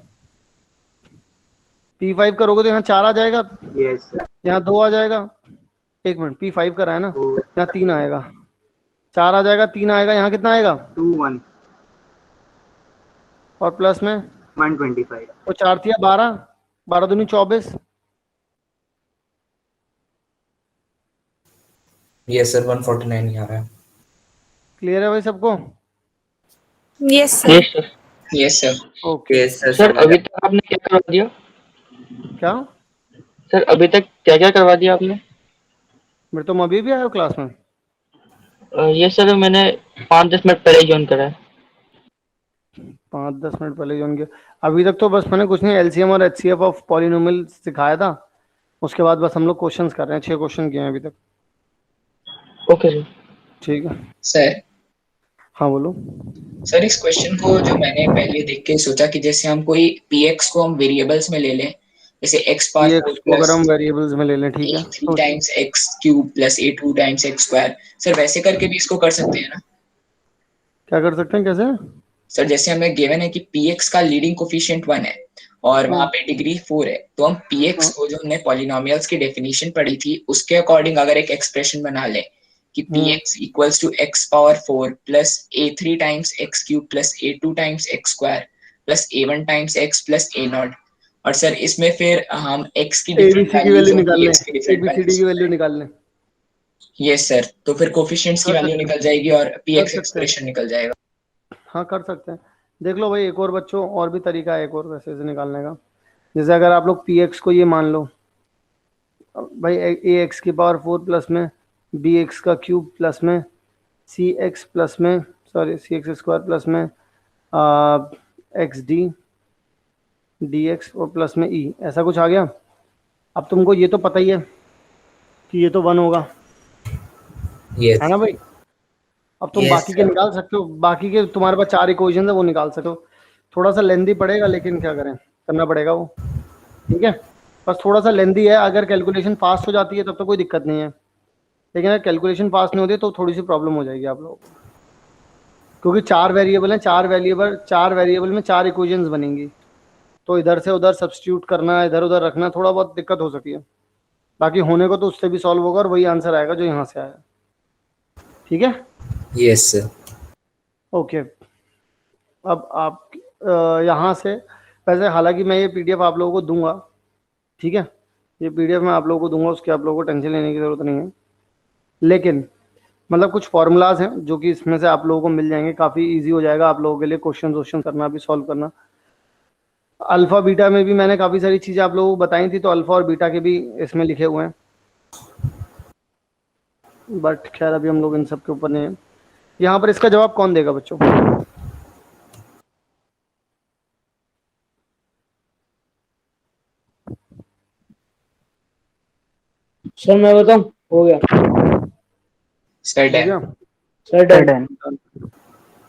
p5 करोगे तो यहाँ 4 आ जाएगा, यस सर। यहाँ 2 आ जाएगा। एक मिनट, p5 करा है ना, यहाँ 3 आएगा, 4 आ जाएगा, 3 आएगा, यहाँ कितना आएगा 2 1 और प्लस में 125। तो 4 थिया 12, 12 दूनी 24। यस सर 149 ही आ रहा है। क्लियर है भाई सबको? Yes sir. Yes sir. Okay sir अभी तक आपने क्या करवा दिया? क्या सर अभी तक क्या क्या करवा दिया आपने? मेरे तुम अभी भी आए हो क्लास में? ये सर मैंने 5-10 मिनट पहले ज्वाइन करा है। 5-10 मिनट पहले ज्वाइन किया। अभी तक तो बस मैंने कुछ नहीं, एलसीएम और एचसीएफ ऑफ पॉलिनोमियल सिखाया था। उसके बाद बस हम लोग क्वेश्चंस कर रहे हैं, 6 क्वेश्चन किए हैं अभी तक। Okay sir. ठीक है सर। हाँ बोलो। सर इस क्वेश्चन को जो मैंने पहले देख के सोचा कि जैसे हम कोई px को हम वेरिएबल्स में ले लें जैसे x पावर ये 4 को अगर प्लस हम वेरिएबल्स में ले लें, ठीक है, a3 times x cube plus a2 times x square. Sir वैसे करके भी इसको कर सकते हैं ना? क्या कर सकते हैं, कैसे? सर जैसे हमें गिवन है कि px का लीडिंग कोफिशिएंट 1 है और वहां पे डिग्री 4 है, तो हम px को, जो हमने पॉलिनोमियल्स की डेफिनेशन पढ़ी थी, उसके अकॉर्डिंग अगर एक एक्सप्रेशन बना लें कि px equals to x power 4 plus a3 times x cube plus a2 times x square plus a1 times x plus a0। और सर इसमें फिर हम x की डिफरेंट एबीसी की वैल्यूज वैल्यू और निकाल लें, px की डिफरेंट एबीसीडी की वैल्यूज। वैल्यू निकाल लें। यस सर, तो फिर कोफिशिएंट्स की कर वैल्यू सकते हैं, निकल जाएगी और कर px सकते हैं, एक्सप्रेशन निकल जाएगा। हाँ कर सकते हैं। देख लो भाई, एक और बच्चों, और भी तरीका है एक और वैसे से निकालने का। जैसे अगर आप लोग पी एक्स को ये मान लो भाई, ए एक्स की पावर 4 प्लस में बी एक्स का क्यूब प्लस में सी एक्स प्लस में, sorry C X square plus में एक्स डी डी एक्स और प्लस में ई, ऐसा कुछ आ गया। अब तुमको ये तो पता ही है कि ये तो 1 होगा, है ना भाई? अब तुम बाकी के निकाल सकते हो, बाकी के तुम्हारे पास 4 इक्वेशन है, वो निकाल सकते हो। थोड़ा सा लेंदी पड़ेगा, लेकिन क्या करें, करना पड़ेगा वो, ठीक है। बस थोड़ा सा लेंदी है, अगर कैलकुलेशन फास्ट हो जाती है तब तो कोई दिक्कत नहीं है, लेकिन अगर कैलकुलेशन फास्ट नहीं होती तो थोड़ी सी प्रॉब्लम हो जाएगी आप लोगों को, क्योंकि 4 वेरिएबल हैं, 4 वेरिएबल में 4 इक्वेशंस बनेंगी, तो इधर से उधर सब्स्टिट्यूट करना, इधर उधर रखना, थोड़ा बहुत दिक्कत हो सकती है। बाकी होने को तो उससे भी सॉल्व होगा और वही आंसर आएगा जो यहाँ से आया, ठीक है। Yes sir. ओके, अब आप यहाँ से, वैसे हालांकि मैं ये पीडीएफ आप लोगों को दूंगा, ठीक है, ये पीडीएफ मैं आप लोगों को दूंगा, उसकी आप लोगों को टेंशन लेने की ज़रूरत नहीं है, लेकिन मतलब कुछ फॉर्मूलाज हैं जो कि इसमें से आप लोगों को मिल जाएंगे, काफ़ी इजी हो जाएगा आप लोगों के लिए क्वेश्चन करना भी, सॉल्व करना। अल्फा बीटा में भी मैंने काफ़ी सारी चीज़ें आप लोगों को बताई थी, तो अल्फा और बीटा के भी इसमें लिखे हुए हैं, बट खैर अभी हम लोग इन सब के ऊपर नहीं है। यहाँ पर इसका जवाब कौन देगा बच्चों? सर मैं बताऊं, हो गया sir done. Sir done.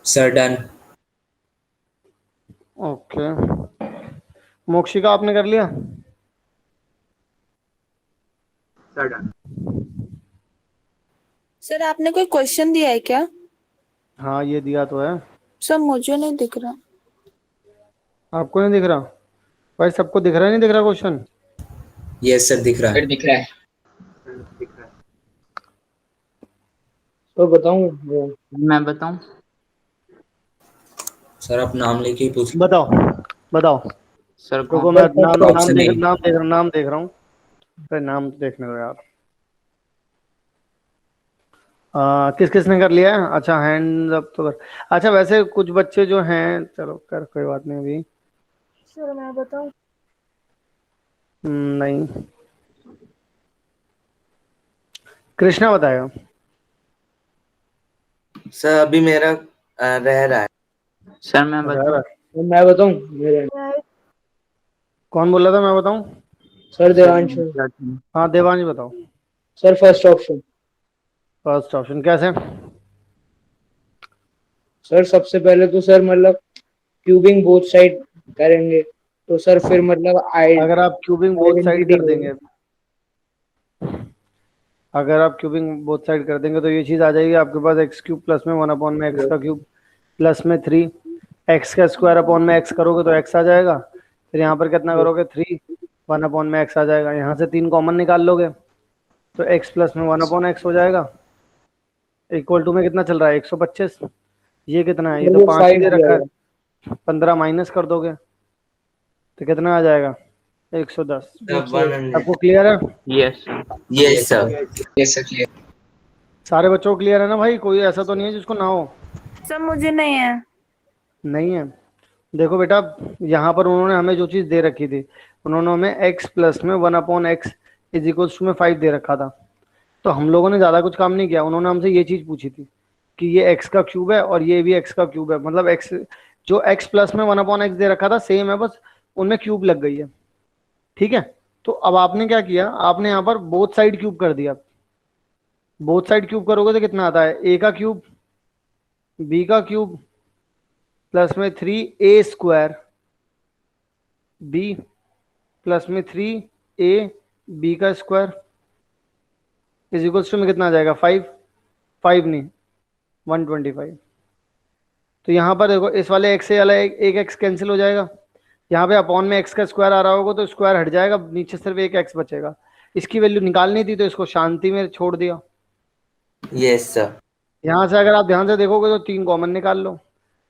Sir done. Okay, Mokshika आपने कर लिया? Sir done. सर आपने कोई क्वेश्चन दिया है क्या? हाँ ये दिया तो है। सर मुझे नहीं दिख रहा। आपको नहीं दिख रहा भाई? सबको दिख रहा है, नहीं दिख रहा क्वेश्चन? यस सर, दिख रहा है। सर दिख रहा है। दिख रहा है। तो बताऊं? मैं बताऊं? सर आप नाम लेके ही पूछ। बताओ बताओ। सर रुको मैं नाम देख रहा हूँ, फिर नाम देखने दो यार। किस किसने कर लिया है? अच्छा हैंड अप तो कर। अच्छा वैसे कुछ बच्चे जो हैं, चलो कर कोई बात नहीं अभी। सर मैं बताऊं? नहीं, कृष्णा बताएगा। सर अभी मेरा रह रहा है। सर मैं बताऊं? मैं बताऊं? मेरे कौन बोल रहा था मैं बताऊं? सर देवांश। हाँ देवांश बताओ। Sir first option. First option कैसे? सर सबसे पहले तो सर मतलब क्यूबिंग बोथ साइड करेंगे, तो सर फिर मतलब अगर आप क्यूबिंग बोथ साइड कर देंगे, अगर आप क्यूबिंग बोथ साइड कर देंगे तो ये चीज आ जाएगी आपके पास, एक्स क्यूब प्लस में 1 अपॉन में एक्स का क्यूब प्लस में 3 एक्स का स्क्वायर अपॉन में एक्स करोगे तो एक्स आ जाएगा, फिर यहाँ पर कितना करोगे 3 1 अपॉन में एक्स आ जाएगा, यहाँ से 3 कॉमन निकाल लोगे तो एक्स प्लस में 1 अपॉन एक्स हो जाएगा, इक्वल टू में कितना चल रहा है 125। ये कितना है? ये तो 5 ही दे रखा है, 15 माइनस कर दोगे तो कितना आ जाएगा 110। आपको क्लियर है? Yes yes sir. Yes sir clear. सारे बच्चों को क्लियर है ना भाई? कोई ऐसा तो नहीं है जिसको ना हो? सर मुझे नहीं है। नहीं है? देखो बेटा, यहाँ पर उन्होंने हमें जो चीज दे रखी थी, उन्होंने हमें x प्लस में 1 upon X is equal to में 5 दे रखा था, तो हम लोगों ने ज्यादा कुछ काम नहीं किया। उन्होंने हमसे ये चीज पूछी थी कि ये x का क्यूब है और ये भी x का क्यूब है, मतलब x जो x प्लस में 1 अपॉन एक्स दे रखा था सेम है, बस उनमें क्यूब लग गई है, ठीक है। तो अब आपने क्या किया, आपने यहाँ पर बोथ साइड क्यूब कर दिया। बोथ साइड क्यूब करोगे तो कितना आता है? a का क्यूब b का क्यूब प्लस में 3a स्क्वायर b प्लस में 3a b का स्क्वायर इज इक्वल्स टू में कितना आ जाएगा 5 नहीं 125। तो यहाँ पर देखो इस वाले x से वाला एक x कैंसिल हो जाएगा, यहाँ पे अपॉन में x का स्क्वायर आ रहा होगा तो स्क्वायर हट जाएगा, नीचे सिर्फ एक x बचेगा। इसकी वैल्यू निकालनी थी तो इसको शांति में छोड़ दिया। Yes sir. यहाँ से अगर आप ध्यान से देखोगे तो 3 कॉमन निकाल लो,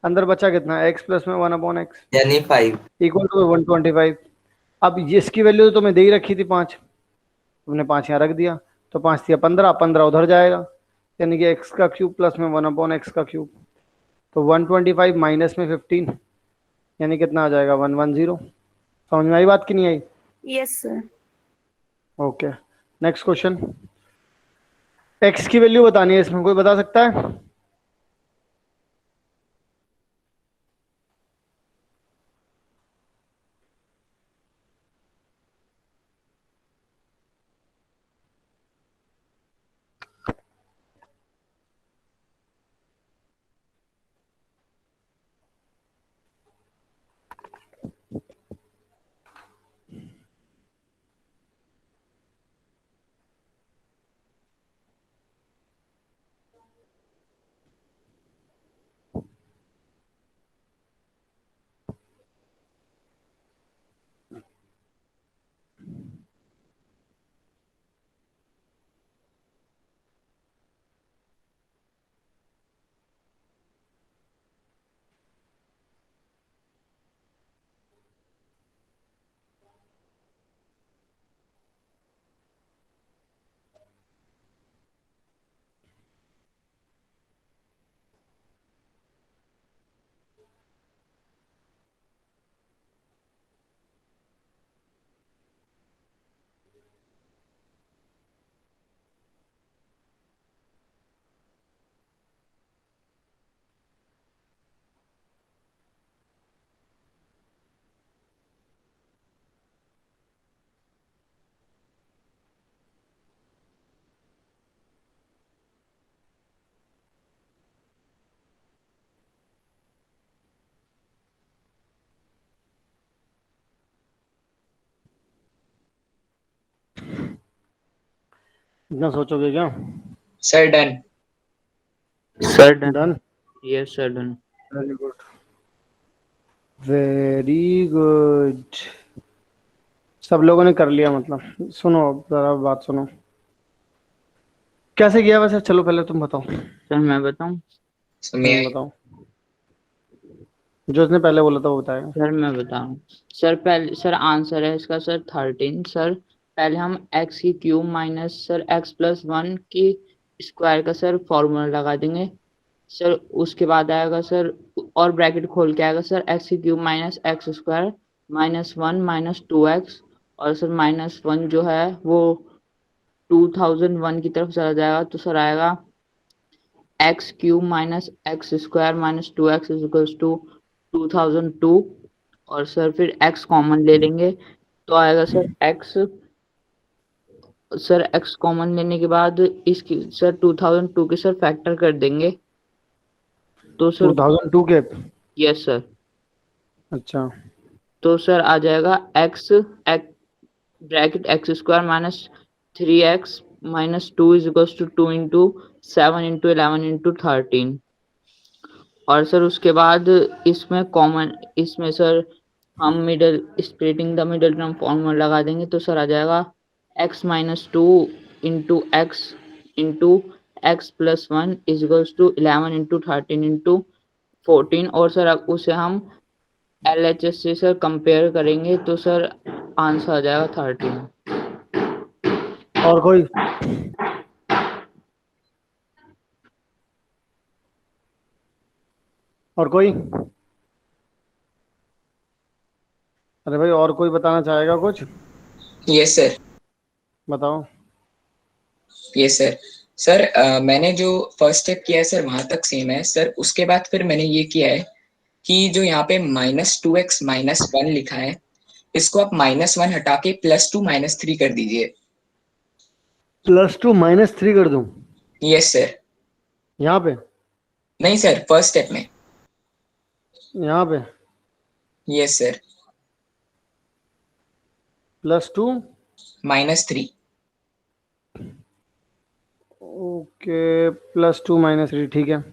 अंदर बचा कितना x प्लस में 1/x यानी 5 इक्वल टू 125। अब इसकी वैल्यू तो तुम्हें दे ही रखी थी 5, तुमने 5 यहाँ रख दिया तो 5 थी 15 उधर जाएगा, यानी कि x का क्यूब प्लस में 1/x का क्यूब। तो 125 माइनस में 15 यानी कितना आ जाएगा 110। समझ में आई बात कि नहीं आई? Yes sir. Okay next question. x की वैल्यू बतानी है, इसमें कोई बता सकता है? इतना सोचोगे क्या? Sir done. Sir done. Yes sir done. Very good very good, सब लोगों ने कर लिया। मतलब सुनो जरा बात सुनो, कैसे किया वैसे? चलो पहले तुम बताओ। सर मैं बताऊं? बताओ, जो उसने पहले बोला था वो बताएगा। सर मैं बताऊं? सर पहले सर आंसर है इसका सर 13। सर पहले हम x की cube minus sir x plus 1 की स्क्वायर का सर फॉर्मूला लगा देंगे सर। उसके बाद आएगा सर और ब्रैकेट खोल के आएगा सर x की cube minus x square minus 1 minus 2x, और सर माइनस 1 जो है वो 2001 की तरफ चला जाएगा तो सर आएगा x cube minus x square minus 2x is equals to 2002, और सर फिर x कॉमन ले लेंगे तो आएगा sir x। Sir x common लेने के बाद इसकी सर 2002 के सर फैक्टर कर देंगे तो सर 2002 के। Yes sir. अच्छा तो सर आ जाएगा x bracket x square minus 3x minus 2 is equals to 2 into 7 into 11 into 13, और सर उसके बाद इसमें कॉमन इसमें सर हम middle splitting the middle term formula लगा देंगे तो सर आ जाएगा x minus 2 into x plus 1 is equals to 11 into 13 into 14, और सर अब उसे हम LHS से सर कंपेयर करेंगे तो सर आंसर आ जाएगा 13। और कोई? और कोई? अरे भाई और कोई बताना चाहेगा कुछ? Yes sir. बताओ। Yes sir. सर मैंने जो फर्स्ट स्टेप किया है सर वहां तक सेम है सर। उसके बाद फिर मैंने ये किया है कि जो यहाँ पे -2x -1 लिखा है इसको आप -1 हटा के +2 -3 कर दीजिए। +2 -3 कर दूं? Yes sir. यहाँ पे? नहीं सर, फर्स्ट स्टेप में। यहाँ पे? Yes sir. +2 -3। ओके, +2 -3, ठीक है।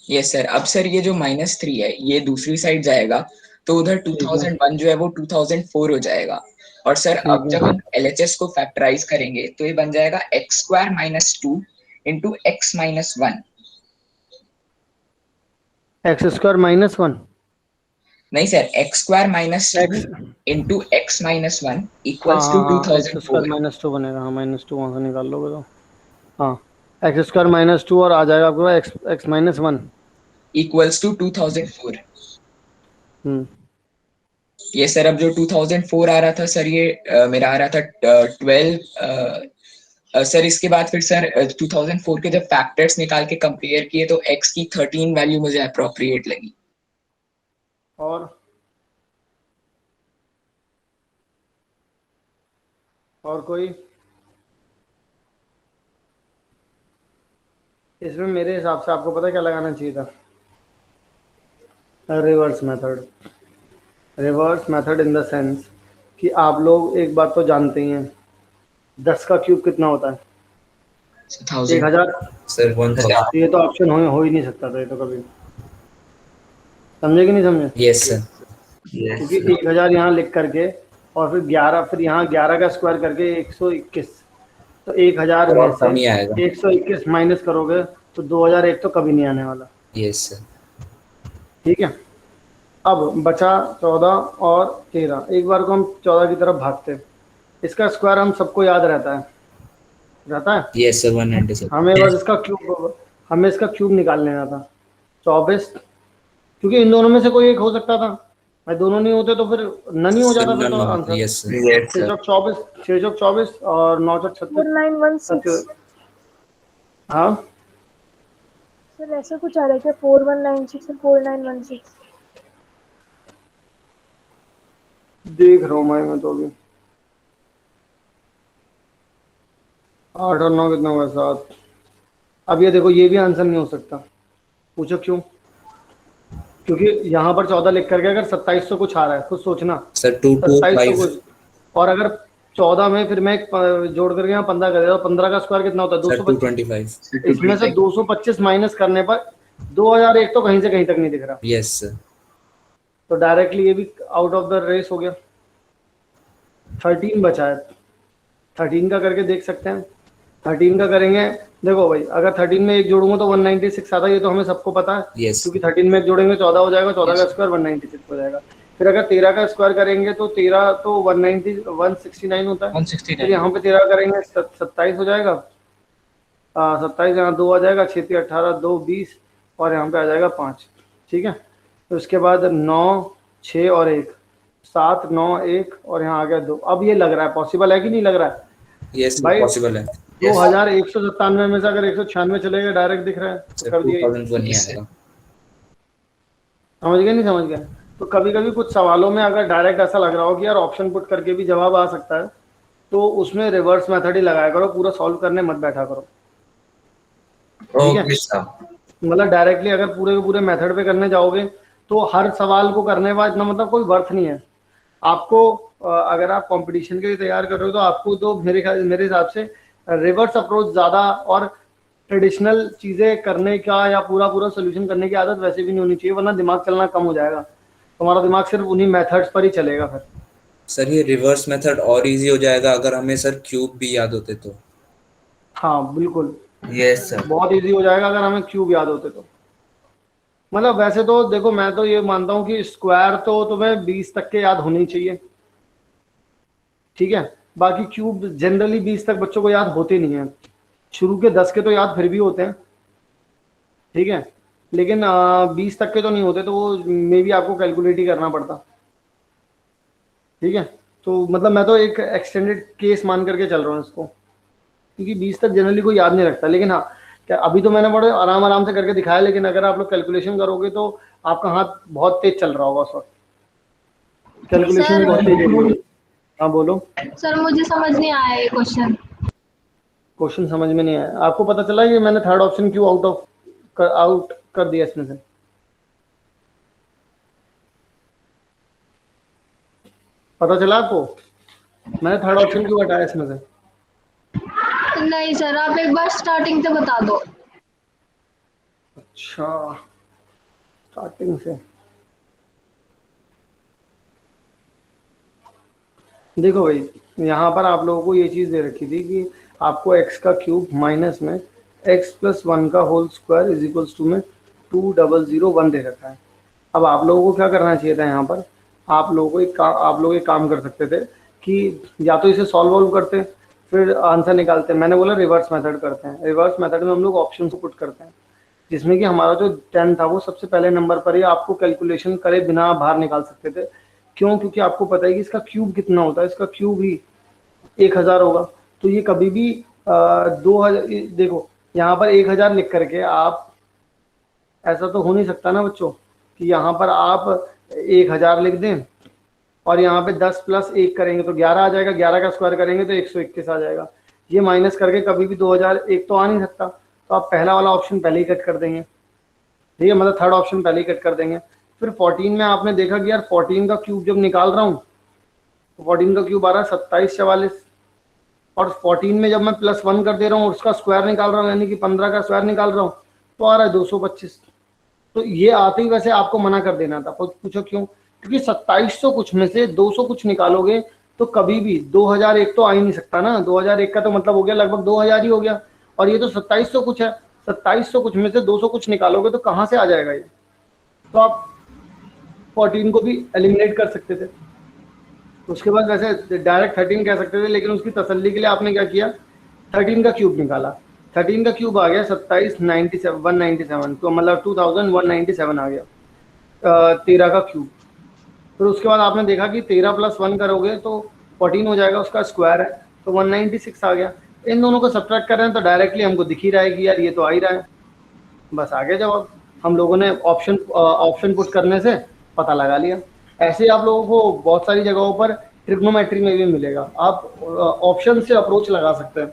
Yes sir. अब सर ये जो -3 है ये दूसरी साइड जाएगा, तो उधर ठीक है 2001 जो है वो 2004 हो जाएगा। और सर ठीक अब है। जब हम LHS को फैक्टराइज करेंगे तो ये बन जाएगा x² - 2 इंटू x - 1। x² -1 नहीं sir, x² - 2 x, into x - 1 हाँ इक्वल्स हाँ टू हाँ, x² 2004 -2 बनेगा, हाँ -2 वहाँ से निकाल लोगे तो, हाँ x² -2 और आ जाएगा आपके पास x -1। Equals to 2004। हम्म, ये सर अब जो 2004 आ रहा था सर, ये मेरा आ रहा था 12। सर इसके बाद फिर सर 2004 के जब फैक्टर्स निकाल के कंपेयर किए तो x की 13 वैल्यू मुझे अप्रोप्रिएट लगी। और कोई इसमें मेरे हिसाब से आपको पता है क्या लगाना चाहिए था? Reverse method. Reverse method in the sense कि आप लोग एक बात तो जानते ही हैं, 10 का क्यूब कितना होता है? 1000। सर 1000। ये तो ऑप्शन हो ही नहीं सकता था, ये तो कभी। समझे कि नहीं समझे? Yes sir. क्योंकि 1000 यहाँ लिख करके और फिर 11, फिर यहाँ 11 का स्क्वायर करके 121, तो 1000 में से 121 माइनस करोगे तो 2001 तो कभी नहीं आने वाला। Yes sir. ठीक है, अब बचा 14 और 13। एक बार को हम 14 की तरफ भागते हैं, इसका स्क्वायर हम सबको याद रहता है यस सर 197। हमें बस इसका क्यूब निकाल लेना था 24, क्योंकि इन दोनों में से कोई एक हो सकता था, भाई दोनों नहीं होते तो फिर नन ही हो जाता फिर तो आंसर। 6 चौक 24 और 9 चौक 36। 4916। हाँ सर ऐसा कुछ आ रहा है क्या? 4196 और 4916? देख रहा हूँ मैं तो अभी। 8 और 9 कितना हुआ? 7। अब ये देखो, ये भी आंसर नहीं हो सकता। पूछो क्यों? क्योंकि यहाँ पर 14 लिख करके अगर 2700 कुछ आ रहा है, खुद सोचना सर 225 कुछ, और अगर 14 में फिर मैं जोड़ करके यहाँ 15 कर देता हूँ, 15 का स्क्वायर कितना होता है? 225। इसमें से 225 माइनस करने पर 2001 तो कहीं से कहीं तक नहीं दिख रहा। Yes sir. तो डायरेक्टली ये भी आउट ऑफ द रेस हो गया। 13 बचा है, 13 का करके देख सकते हैं। 13 का करेंगे, देखो भाई अगर 13 में एक जोड़ूंगा तो 196 आता है, ये तो हमें सबको पता है। yes. क्योंकि 13 में एक जोड़ेंगे 14 हो जाएगा, 14 का स्क्वायर 196 हो जाएगा। फिर अगर 13 का स्क्वायर करेंगे तो 13 तो 169 होता है। 169। फिर यहाँ पे 13 करेंगे 27 हो जाएगा, 27 यहाँ 2 आ जाएगा, 6 3 18 2 20 और यहाँ पे आ जाएगा 5। ठीक है, तो उसके बाद 9 6 और 1 7 9 1 और यहाँ आ गया 2। अब ये लग रहा है पॉसिबल है कि नहीं लग रहा है? यस भाई पॉसिबल है। 2197 में से अगर 196 चलेगा डायरेक्ट दिख रहा है तो कर दिया। समझ गए नहीं समझ गए? तो कभी कभी कुछ सवालों में अगर डायरेक्ट ऐसा लग रहा हो कि यार ऑप्शन पुट करके भी जवाब आ सकता है, तो उसमें रिवर्स मेथड ही लगाया करो, पूरा सॉल्व करने मत बैठा करो। ठीक है, मतलब डायरेक्टली अगर पूरे के पूरे मेथड पे करने जाओगे तो हर सवाल को करने का इतना मतलब कोई वर्थ नहीं है आपको। अगर आप कंपटीशन के लिए तैयार कर रहे हो तो आपको तो मेरे हिसाब से रिवर्स अप्रोच ज़्यादा और ट्रेडिशनल चीज़ें करने का या पूरा सोल्यूशन करने की आदत वैसे भी नहीं होनी चाहिए, वरना दिमाग चलना कम हो जाएगा। तुम्हारा दिमाग सिर्फ उन्हीं मेथड्स पर ही चलेगा फिर। सर ये रिवर्स मेथड और इजी हो जाएगा अगर हमें सर क्यूब भी याद होते तो। हाँ बिल्कुल, यस सर, बहुत इजी हो जाएगा अगर हमें क्यूब याद होते तो। मतलब वैसे तो देखो, मैं तो ये मानता हूँ कि स्क्वायर तो तुम्हें 20 तक के याद होने चाहिए। ठीक है, बाकी क्यूब जनरली 20 तक बच्चों को याद होते नहीं है, शुरू के 10 के तो याद फिर भी होते हैं। ठीक है, लेकिन 20 तक के तो नहीं होते, तो वो मे भी आपको कैलकुलेट ही करना पड़ता। ठीक है, तो मतलब मैं तो एक एक्सटेंडेड केस मान करके चल रहा हूँ इसको, क्योंकि 20 तक जनरली कोई याद नहीं रखता। लेकिन हाँ, क्या अभी तो मैंने बड़े आराम से करके दिखाया, लेकिन अगर आप लोग कैलकुलेशन करोगे तो आपका हाथ बहुत तेज चल रहा होगा उस वक्त, कैलकुलेशन बहुत तेज होगी। हाँ बोलो सर, मुझे समझ नहीं आया ये क्वेश्चन। क्वेश्चन समझ में नहीं आया आपको? पता चला कि मैंने थर्ड ऑप्शन क्यों आउट कर दिया इसमें से? पता चला आपको? मैंने थर्ड ऑप्शन क्यों हटाया इसमें से? नहीं सर, आप एक बार स्टार्टिंग से बता दो। अच्छा, स्टार्टिंग से देखो भाई, यहाँ पर आप लोगों को ये चीज़ दे रखी थी कि आपको x का क्यूब माइनस में x+1 का whole square is equals to में 2001 दे रखा है। अब आप लोगों को क्या करना चाहिए था यहाँ पर? आप लोग एक काम कर सकते थे कि या तो इसे सॉल्व वॉल्व करते फिर आंसर निकालते। मैंने बोला रिवर्स मेथड करते हैं। रिवर्स मेथड में हम लोग ऑप्शन को पुट करते हैं, जिसमें कि हमारा जो 10 था वो सबसे पहले नंबर पर ही आपको कैलकुलेशन करे बिना बाहर निकाल सकते थे। क्यों? क्योंकि आपको पता है कि इसका क्यूब कितना होता है, इसका क्यूब ही 1000 होगा। तो ये कभी भी 2000, देखो यहाँ पर 1000 लिख करके आप, ऐसा तो हो नहीं सकता ना बच्चों कि यहाँ पर आप 1000 लिख दें और यहाँ पे 10 + 1 करेंगे तो 11 आ जाएगा, 11 का स्क्वायर करेंगे तो 121 आ जाएगा। ये माइनस करके कभी भी 2001 तो आ नहीं सकता। तो आप पहला वाला ऑप्शन पहले ही कट कर देंगे, ठीक है, मतलब थर्ड ऑप्शन पहले ही कट कर देंगे। फिर 14 में आपने देखा कि यार 14 का क्यूब जब निकाल रहा हूँ तो 14 का क्यूब आ रहा है 2744, और 14 में जब मैं +1 कर दे रहा हूँ और उसका स्क्वायर निकाल रहा हूँ, यानी कि 15 का स्क्वायर निकाल रहा हूँ, तो आ रहा है 225। तो ये आते ही वैसे आपको मना कर देना था। पूछो क्यों? क्योंकि 2700 कुछ में से 200 कुछ निकालोगे तो कभी भी 2001 तो आ ही नहीं सकता ना। 2001 का तो मतलब हो गया लगभग 2000 ही हो गया, और ये तो 2700 कुछ है। 2700 कुछ में से 200 कुछ निकालोगे तो कहाँ से आ जाएगा ये? तो आप 14 को भी एलिमिनेट कर सकते थे। उसके बाद वैसे डायरेक्ट 13 कह सकते थे, लेकिन उसकी तसल्ली के लिए आपने क्या किया, 13 का क्यूब निकाला। 13 का क्यूब आ गया 197, तो मतलब 2197 आ गया 13 का क्यूब। फिर उसके बाद आपने देखा कि 13 + 1 करोगे तो 14 हो जाएगा, उसका स्क्वायर है तो 196 आ गया। इन दोनों को सब्ट्रैक्ट कर रहे हैं तो डायरेक्टली हमको दिख ही रहा है कि यार ये तो आ ही रहा है। बस आ गया जवाब। हम लोगों ने ऑप्शन पुट करने से पता लगा लिया। ऐसे आप लोगों को बहुत सारी जगहों पर ट्रिग्नोमेट्री में भी मिलेगा। आप ऑप्शन से अप्रोच लगा सकते हैं।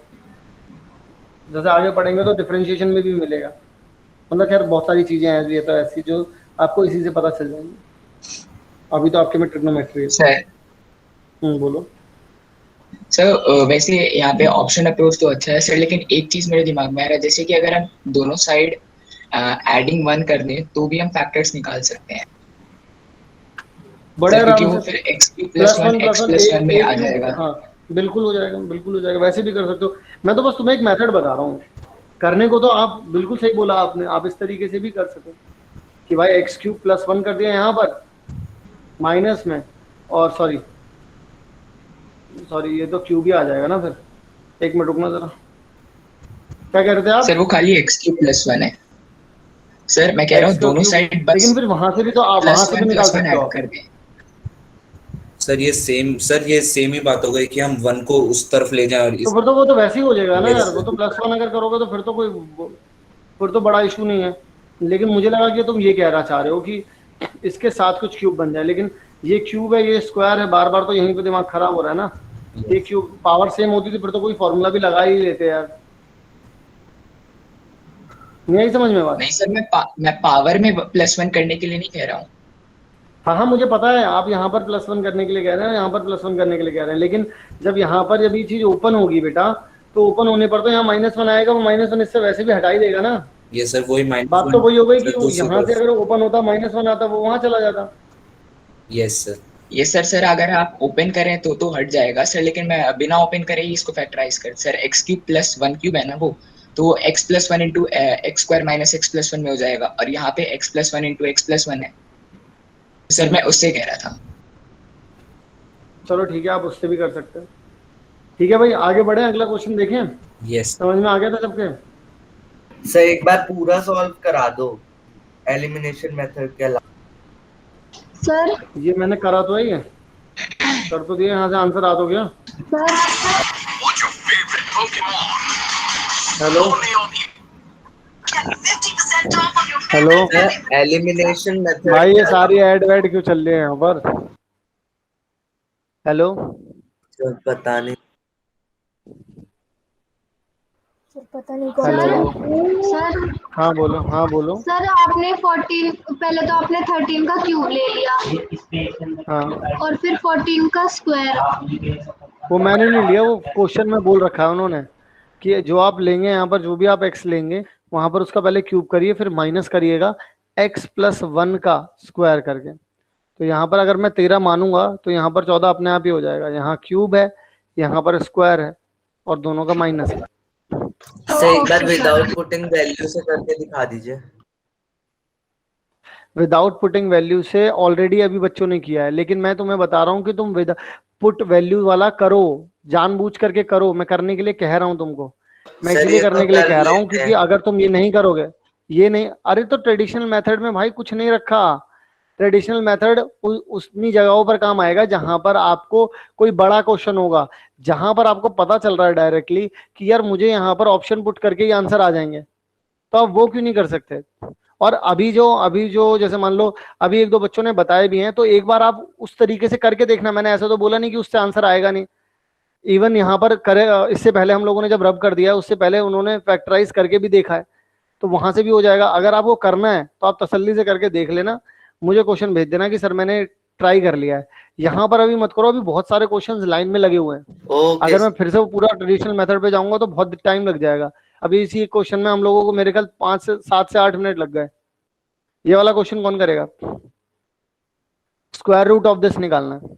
जैसे आगे पढ़ेंगे तो डिफरेंशिएशन में भी मिलेगा। मतलब खैर बहुत सारी चीजें हैं ये तो ऐसी जो आपको इसी से पता चल जाएंगी। अभी तो आपके में ट्रिग्नोमेट्री है। सर बोलो सर। वैसे यहाँ पे ऑप्शन अप्रोच तो अच्छा है सर, लेकिन एक चीज मेरे दिमाग में आ रहा है, जैसे कि अगर हम दोनों साइड एडिंग 1 कर दें तो भी हम फैक्टर्स निकाल सकते हैं बड़े सर, क्योंकि आराम वो से। फिर x3+1 x+1 में आ जाएगा। हाँ बिल्कुल हो जाएगा, बिल्कुल हो जाएगा। वैसे भी कर सकते हो। मैं तो बस तुम्हें एक मेथड बता रहा हूँ करने को। तो आप बिल्कुल सही बोला आपने, आप इस तरीके से भी कर सको कि भाई x³ + 1 कर दिया यहाँ पर माइनस में, और सॉरी ये तो क्यूब ही आ जाएगा ना। फिर एक मिनट रुकना जरा, क्या कह रहे थे आप? सर वो खाली x³ + 1 है सर, मैं कह रहा हूँ दोनों साइड बस, लेकिन फिर वहां से भी तो आप वहां से भी निकाल सकते हो कर दें। सर ये सेम ही बात हो गई कि हम 1 को उस तरफ ले जाएं और तो फिर तो वो तो वैसे ही हो जाएगा ना Yes, यार। वो तो +1 अगर करोगे तो फिर तो बड़ा इशू नहीं है। लेकिन मुझे लगा कि तुम ये कहना चाह रहे हो कि इसके साथ कुछ क्यूब बन जाए, लेकिन ये क्यूब है, ये स्क्वायर है, बार बार तो यहीं पे दिमाग खराब हो रहा है ना। ये क्यूब पावर सेम होती थी फिर तो कोई फॉर्मूला भी लगा ही लेते यार। नहीं समझ में बात? नहीं सर, मैं पावर में +1 करने के लिए नहीं कह रहा हूँ। हाँ मुझे पता है आप यहाँ पर +1 करने के लिए कह रहे हैं, यहाँ पर +1 करने के लिए कह रहे हैं, लेकिन जब यहाँ पर जब ये चीज ओपन होगी बेटा, तो ओपन होने पर तो यहाँ -1 आएगा। वो -1 इससे वैसे भी हटा ही देगा ना। ये सर वही बात तो वही हो गई कि दूसरी यहाँ से तरफ। अगर ओपन होता -1 आता वो वहां चला जाता। Yes sir. ये सर अगर आप ओपन करें तो हट जाएगा सर, लेकिन मैं बिना ओपन करे ही इसको फैक्टराइज कर सर, x³ + 1³ है ना वो, तो x+1 × x² - x+1 में हो जाएगा, और यहाँ पे x+1 × x+1 है सर, मैं उससे कह रहा था। चलो ठीक है, आप उससे भी कर सकते हैं। ठीक है भाई, आगे बढ़े, अगला क्वेश्चन देखें। यस समझ में आ गया था सबके? सर एक बार पूरा सॉल्व करा दो एलिमिनेशन मेथड के अलावा। सर ये मैंने करा तो है, ये कर तो दिया, यहाँ से आंसर आ तो गया। हेलो हेलो एलिमिनेशन मेथड भाई, ये सारी ऐड वैड क्यों चल रही है यहाँ पर? हेलो पता नहीं सर पता नहीं कौन हेलो सर हाँ बोलो हाँ बोलो सर आपने 14 पहले तो आपने 13 का क्यूब ले लिया हाँ और फिर 14 का स्क्वायर। वो मैंने नहीं लिया, वो क्वेश्चन में बोल रखा है उन्होंने कि जो आप लेंगे यहाँ पर जो भी आप एक्स लेंगे वहां पर उसका पहले क्यूब करिए फिर माइनस करिएगा x+1 का स्क्वायर करके। तो यहाँ पर अगर मैं 13 मानूंगा तो यहाँ पर 14 अपने आप ही हो जाएगा, यहाँ क्यूब है यहाँ पर स्क्वायर है और दोनों का माइनस है। सर एक बार विदाउट पुटिंग वैल्यू से करके दिखा दीजिए। विदाउट पुटिंग वैल्यू से ऑलरेडी अभी बच्चों ने किया है, लेकिन मैं तुम्हें बता रहा हूँ कि तुम विद पुट वैल्यू वाला करो, जानबूझ करके करो। मैं करने के लिए कह रहा हूँ तुमको, मैं सर, इसलिए ये करने तो के लिए कर कह रहा हूँ लेते क्योंकि हैं। अगर तुम ये नहीं करोगे, ये नहीं, अरे तो ट्रेडिशनल मेथड में भाई कुछ नहीं रखा। ट्रेडिशनल मेथड उतनी जगहों पर काम आएगा जहां पर आपको कोई बड़ा क्वेश्चन होगा, जहां पर आपको पता चल रहा है डायरेक्टली कि यार मुझे यहाँ पर ऑप्शन पुट करके ये आंसर आ जाएंगे, तो आप वो क्यों नहीं कर सकते। और अभी जो जैसे मान लो अभी एक दो बच्चों ने बताए भी हैं, तो एक बार आप उस तरीके से करके देखना। मैंने ऐसा तो बोला नहीं कि उससे आंसर आएगा नहीं। इवन यहाँ पर करे, इससे पहले हम लोगों ने जब रब कर दिया उससे पहले उन्होंने फैक्टराइज करके भी देखा है, तो वहां से भी हो जाएगा। अगर आपको करना है तो आप तसल्ली से करके देख लेना, मुझे क्वेश्चन भेज देना कि सर मैंने ट्राई कर लिया है। यहाँ पर अभी मत करो, अभी बहुत सारे क्वेश्चंस लाइन में लगे हुए हैं। अगर मैं फिर से वो पूरा ट्रेडिशनल मेथड पे जाऊंगा तो बहुत टाइम लग जाएगा। अभी इसी क्वेश्चन में हम लोगों को मेरे ख्याल 7 से 8 मिनट लग गए। ये वाला क्वेश्चन कौन करेगा? स्क्वायर रूट ऑफ दिस निकालना है।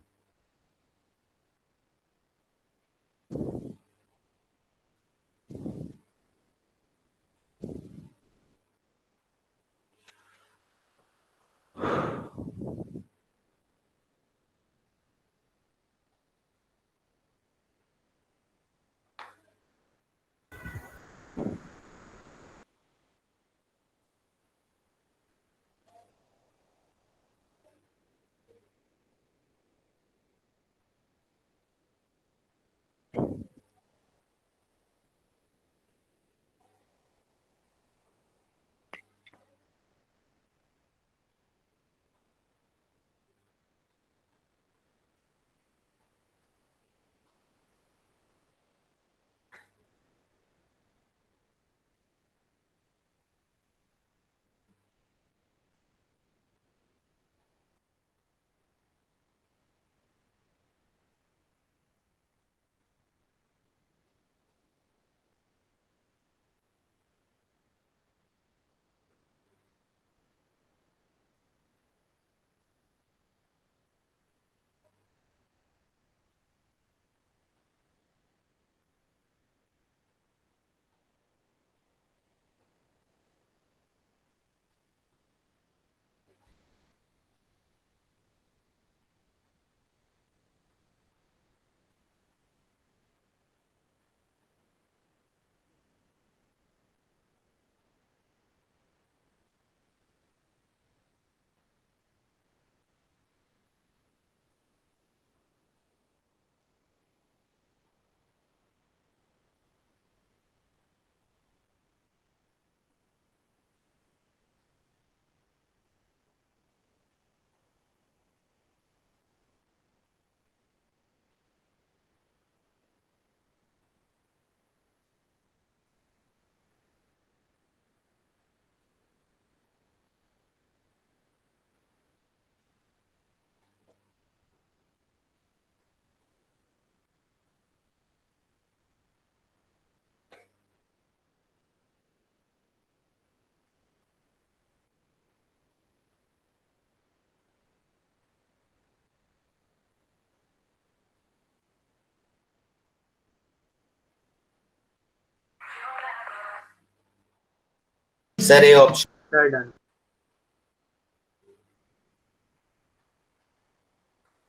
सर ये ऑप्शन सर डन।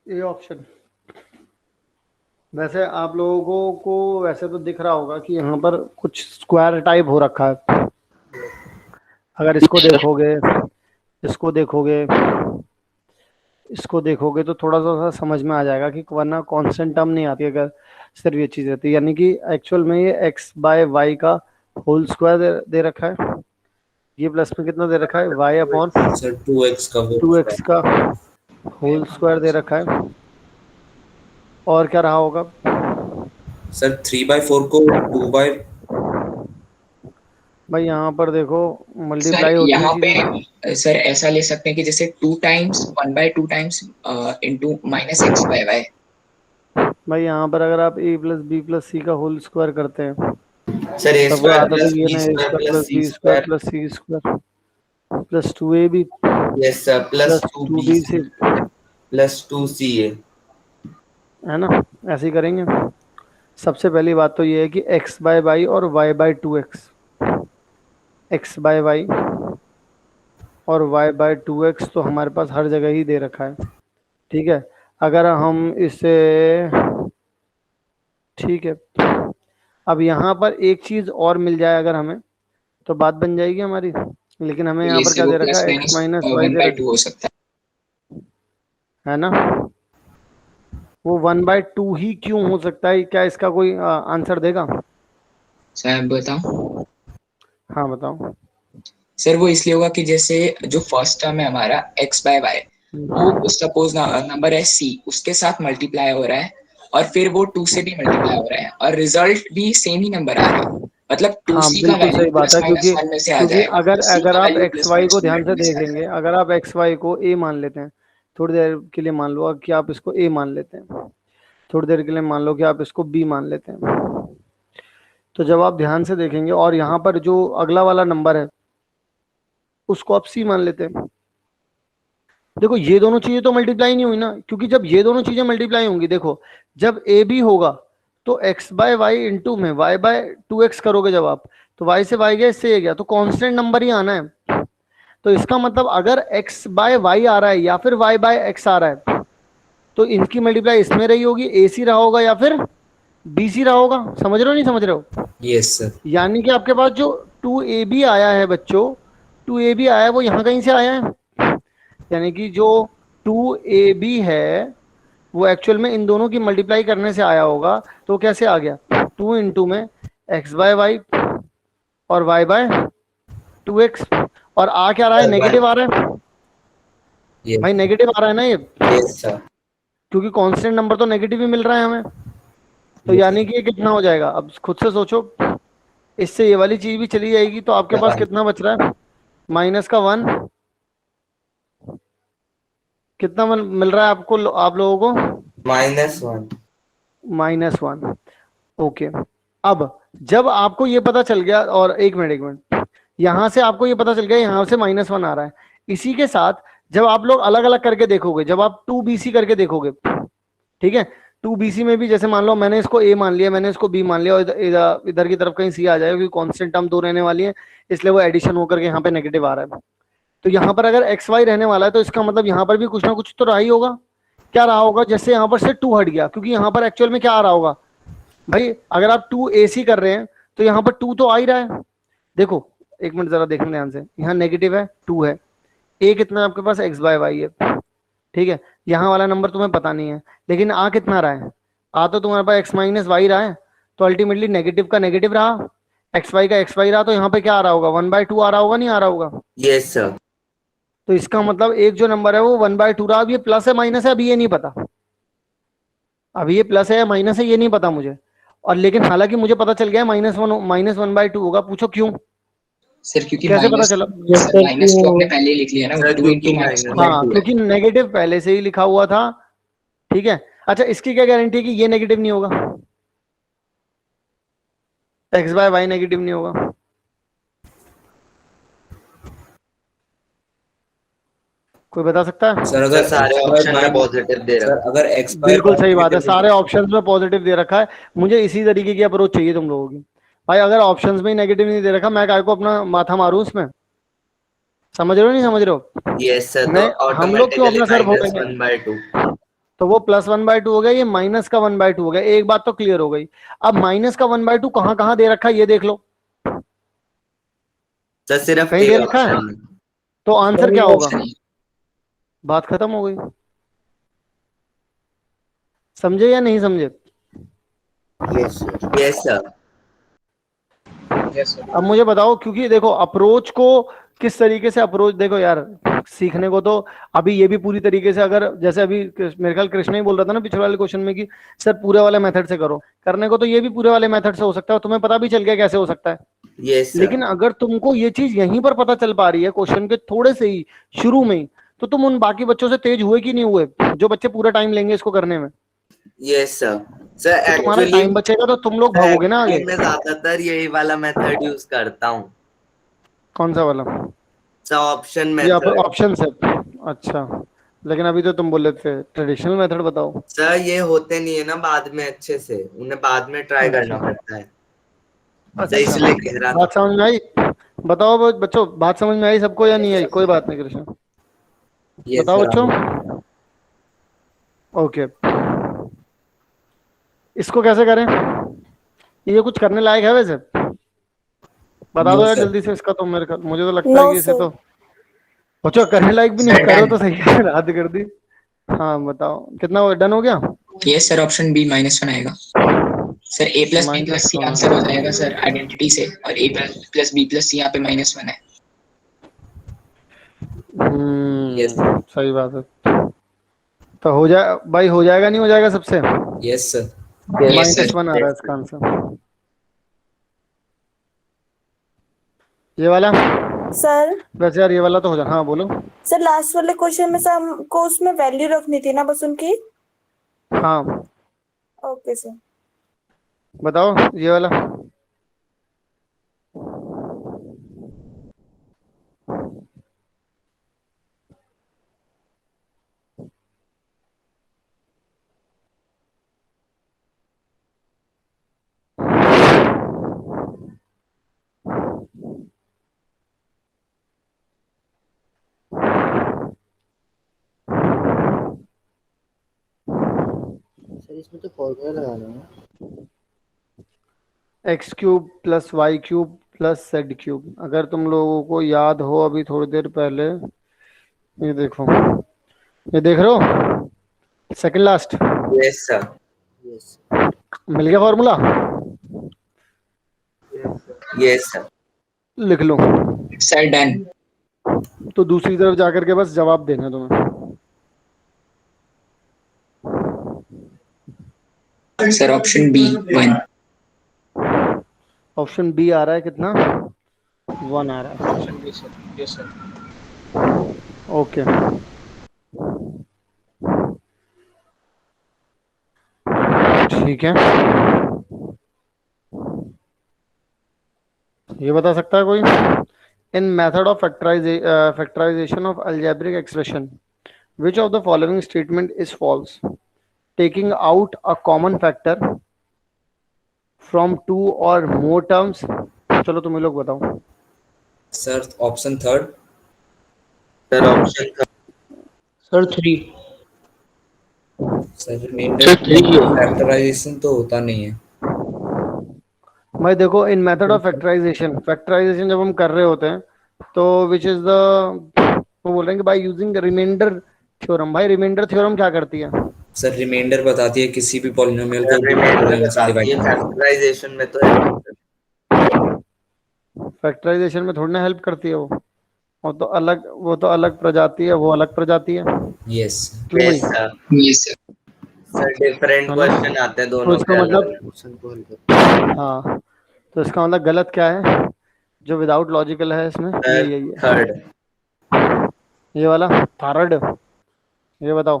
ये ऑप्शन वैसे आप लोगों को वैसे तो दिख रहा होगा कि यहाँ पर कुछ स्क्वायर टाइप हो रखा है। अगर इसको देखोगे, इसको देखोगे, इसको देखोगे तो थोड़ा सा समझ में आ जाएगा कि वरना कांस्टेंट टर्म नहीं आती अगर सिर्फ ये चीज रहती है। यानी कि एक्चुअल में ये x/y का होल स्क्वायर दे रखा है, ये प्लस में कितना दे रखा है y अपॉन 2x का होल स्क्वायर दे रखा है। और क्या रहा होगा सर 3/4 को भाई यहाँ पर देखो सर मल्टीप्लाई होती है यहाँ चीजें। पे सर ऐसा ले सकते हैं कि जैसे 2 times 1/2 times into minus X by Y. भाई यहाँ पर अगर आप a plus B plus C का होल स्क्वायर करते हैं, सर ए सबको स्क्वायर आता तो प्लस ये बी ना a square square plus plus C B square square, plus C square plus 2ab yes sir, plus plus 2b 2bc, plus 2ca। है ना? ऐसे ही करेंगे। सबसे पहली बात तो ये है कि x बाय वाई और y by 2x, x by Y और y बाय 2x तो हमारे पास हर जगह ही दे रखा है, ठीक है। अगर हम इसे, ठीक है, अब यहाँ पर एक चीज और मिल जाए अगर हमें तो बात बन जाएगी हमारी, लेकिन हमें यहाँ पर क्या दे रखा है, x माइनस वाई दे रखा हो सकता है ना। वो 1/2 ही क्यों हो सकता है, क्या इसका कोई आंसर देगा? सर बताओ। हाँ बताओ। सर वो इसलिए होगा कि जैसे जो फर्स्ट टर्म है हमारा x बाय वाई, वो सपोज नंबर है c, उसके साथ मल्टीप्लाई हो रहा है और फिर वो 2 से भी मल्टीप्लाई हो रहा है और रिजल्ट भी सेम ही नंबर आ रहा है, मतलब 2c का बिल्कुल वैल्यू सही बात प्लस है, माइनस क्योंकि 1 में से आ क्योंकि जाएगा। अगर तो c अगर का आप value X plus Y minus को ध्यान 1 से में से आ देखेंगे, जाएगा। अगर आप एक्स वाई को a मान लेते हैं, थोड़ी देर के लिए मान लो कि आप इसको a मान लेते हैं, थोड़ी देर के लिए मान लो कि आप इसको b मान लेते हैं, तो जब आप ध्यान से देखेंगे और यहाँ पर जो अगला वाला नंबर है उसको आप c मान लेते हैं, देखो ये दोनों चीजें तो मल्टीप्लाई नहीं हुई ना, क्योंकि जब ये दोनों चीजें मल्टीप्लाई होंगी, देखो जब ए बी होगा तो x बाय वाई इंटू में y बाय 2x करोगे जब आप, तो y से y गया, इससे ये गया, तो कांस्टेंट नंबर ही आना है। तो इसका मतलब अगर x बाय वाई आ रहा है या फिर y बाय x आ रहा है तो इनकी मल्टीप्लाई इसमें रही होगी, ए सी रहा होगा या फिर बी सी रहा होगा। समझ रहे हो नहीं समझ रहे हो? Yes sir. यानी कि आपके पास जो 2ab आया है बच्चों, 2ab आया है वो यहाँ कहीं से आया है, यानी कि जो 2ab है वो एक्चुअल में इन दोनों की मल्टीप्लाई करने से आया होगा। तो कैसे आ गया, 2 इंटू में x बाय वाई और y बाय 2x, और आ क्या रहा है, नेगेटिव आ रहा है भाई, नेगेटिव आ रहा है ना ये, यस सर, क्योंकि कांस्टेंट नंबर तो नेगेटिव ही मिल रहा है हमें। तो यानी कि ये कितना हो जाएगा, अब खुद से सोचो, इससे ये वाली चीज भी चली जाएगी तो आपके पास कितना बच रहा है, माइनस का 1, कितना मिल रहा है आपको, आप लोगों को -1। -1। ओके, अब जब आपको ये पता चल गया, और एक मिनट यहां से आपको ये पता चल गया यहां से -1 आ रहा है, इसी के साथ जब आप लोग अलग अलग करके देखोगे, जब आप 2bc करके देखोगे, ठीक है, 2bc में भी जैसे मान लो मैंने इसको a मान लिया, मैंने इसको b मान लिया, और इधर की तरफ कहीं c आ जाएगा, क्योंकि कांस्टेंट टर्म 2 रहने वाली है, इसलिए वो एडिशन होकर के यहाँ पे नेगेटिव आ रहा है। तो यहाँ पर अगर एक्स वाई रहने वाला है तो इसका मतलब यहाँ पर भी कुछ ना कुछ तो रहा ही होगा। क्या रहा होगा, जैसे यहाँ पर से 2 हट गया, क्योंकि यहाँ पर एक्चुअल में क्या आ रहा होगा भाई, अगर आप 2ac कर रहे हैं तो यहाँ पर 2 तो आ ही रहा है। देखो एक मिनट जरा देखना ध्यान से, यहाँ नेगेटिव है, 2 है, a कितना है आपके पास, x बाय वाई है, ठीक है, यहाँ वाला नंबर तुम्हें पता नहीं है, लेकिन आ कितना रहा है, आ तो तुम्हारे पास x माइनस वाई रहा है, तो अल्टीमेटली नेगेटिव का नेगेटिव रहा, एक्स वाई का एक्स वाई रहा, तो यहाँ पे क्या आ रहा होगा, 1/2 आ रहा होगा, नहीं आ रहा होगा? Yes sir. तो इसका मतलब एक जो नंबर है वो 1/2 रहा। अब ये प्लस है माइनस है अभी ये नहीं पता, अभी ये प्लस है या माइनस है ये नहीं पता मुझे, और लेकिन हालांकि मुझे पता चल गया -1/2 होगा। पूछो क्यों सर, क्योंकि कैसे पता चला? -2 आपने पहले ही लिख लिया ना, 2 into -1/2 हाँ, क्योंकि नेगेटिव पहले से ही लिखा हुआ था, ठीक है। अच्छा, इसकी क्या गारंटी है कि ये नेगेटिव नहीं होगा, एक्स बाय वाई नेगेटिव नहीं होगा? कोई बता सकता है? सर अगर सारे ऑप्शन में पॉजिटिव दे रखा है, अगर x बिल्कुल सही बात है, सारे ऑप्शंस में पॉजिटिव दे रखा है। मुझे इसी तरीके की अप्रोच चाहिए तुम लोगों की। भाई अगर ऑप्शंस में नेगेटिव नहीं दे रखा, मैं काय को अपना माथा मारूं इसमें? समझ रहे हो नहीं समझ रहे हो? Yes sir. मैं हम लोग क्यों अपना सर भोगेंगे? 1/2 तो वो +1/2 हो गया, ये माइनस का 1/2 हो गया। एक बात तो क्लियर हो गई। अब माइनस का 1/2 कहाँ कहाँ दे रखा है ये देख लो। सर सिर्फ कहीं दे रखा है, तो आंसर क्या होगा? बात खत्म हो गई। समझे या नहीं समझे? Yes sir. Yes sir. अब मुझे बताओ, क्योंकि देखो अप्रोच को किस तरीके से अप्रोच, देखो यार सीखने को तो अभी ये भी पूरी तरीके से, अगर जैसे अभी मेरे ख्याल कृष्ण ही बोल रहा था ना पिछले वाले क्वेश्चन में कि सर पूरे वाले मेथड से करो, करने को तो ये भी पूरे वाले मेथड से हो सकता है। तुम्हें पता भी चल गया कैसे हो सकता है। Yes sir. लेकिन अगर तुमको ये चीज यहीं पर पता चल पा रही है क्वेश्चन के थोड़े से ही शुरू में ही, तो तुम उन बाकी बच्चों से तेज हुए कि नहीं हुए, जो बच्चे पूरा टाइम लेंगे इसको करने में? Yes sir. सर तो तुम्हारा एक्चुअली टाइम बचेगा तो तुम लोग भागोगे ना आगे। मैं ज्यादातर यही वाला मेथड यूज करता हूँ कौन सा वाला? सर, ऑप्शन ये मेथड। ऑप्शन है। अच्छा, लेकिन अभी तो तुम बोले थे ट्रेडिशनल मेथड बताओ। सर ये होते नहीं है ना बाद में अच्छे से, उन्हें बाद में ट्राई करना पड़ता है। सर इसलिए कह रहा था। बात समझ में आई? बताओ बच्चों, बात समझ में आई सबको या नहीं आई? कोई बात नहीं कृष्ण, बताओ बच्चों। ओके, इसको कैसे करें? ये कुछ करने लायक है वैसे? बता दो यार जल्दी से इसका। तो मेरे मुझे तो लगता है कि इसे तो बच्चों करने लायक भी नहीं। करो तो सही है, हद कर दी। हाँ बताओ कितना डन हो गया? यस सर, ऑप्शन बी -1 आएगा सर। a plus B plus C answer हो जाएगा सर आइडेंटिटी से, और a plus B plus C यहाँ पे -1 है। सही बात है। तो हो जाए भाई, हो जाएगा नहीं हो जाएगा सबसे? Yes sir. -1 आ रहा है इसका आंसर। ये वाला सर वैसे यार ये वाला तो हो जाए। हाँ बोलो सर, लास्ट वाले क्वेश्चन में सर हमको उसमें वैल्यू रखनी थी ना बस उनकी। हाँ ओके सर। बताओ ये वाला। सर इसमें तो फॉर्मूला लगाना है। x³ + y³ + z³। अगर तुम लोगों को याद हो अभी थोड़ी देर पहले, ये देखो, ये देख रहे हो second last. Yes sir. Yes मिल गया फॉर्मूला? Yes sir. लिख लो सर डन। तो दूसरी तरफ जाकर के बस जवाब देना तुम्हें। Sir option B 1। Option B आ रहा है कितना? 1 आ रहा है। Option B sir. Yes sir. Okay, ठीक है। ये बता सकता है कोई? In method of factorization of algebraic expression which of the following statement is false? Taking out a common factor from 2 or more terms। चलो तुम लोग बताओ। Sir option third. Sir option sir 3। Sir remainder factorisation तो होता नहीं है भाई देखो, इन मेथड ऑफ फैक्टराइजेशन जब हम कर रहे होते हैं तो विच इज द, वो बोल रहे हैं कि बाय यूजिंग रिमाइंडर थ्योरम। भाई रिमाइंडर थ्योरम क्या करती है? सर रिमाइंडर बताती है किसी भी पॉलिनोमियल को फैक्टराइजेशन में तो है। फैक्टराइजेशन में थोड़ी ना हेल्प करती है वो तो अलग, वो तो अलग प्रजाति है, वो अलग प्रजाति है। यस सर डिफरेंट क्वेश्चन आते हैं दोनों तो इसका मतलब, हाँ तो इसका मतलब गलत क्या है जो विदाउट लॉजिकल है इसमें? यही है थर्ड। ये वाला थर्ड। ये बताओ।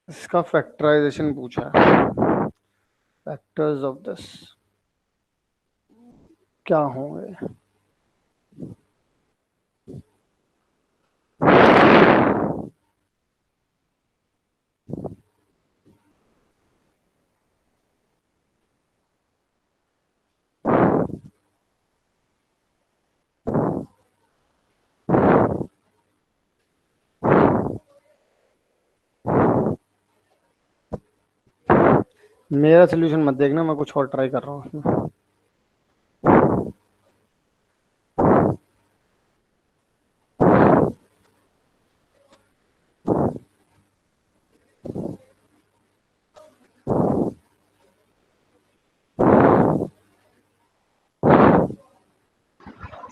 इसका फैक्टराइजेशन पूछा है। फैक्टर्स ऑफ दिस क्या होंगे? मेरा सोल्यूशन मत देखना, मैं कुछ और ट्राई कर रहा हूँ।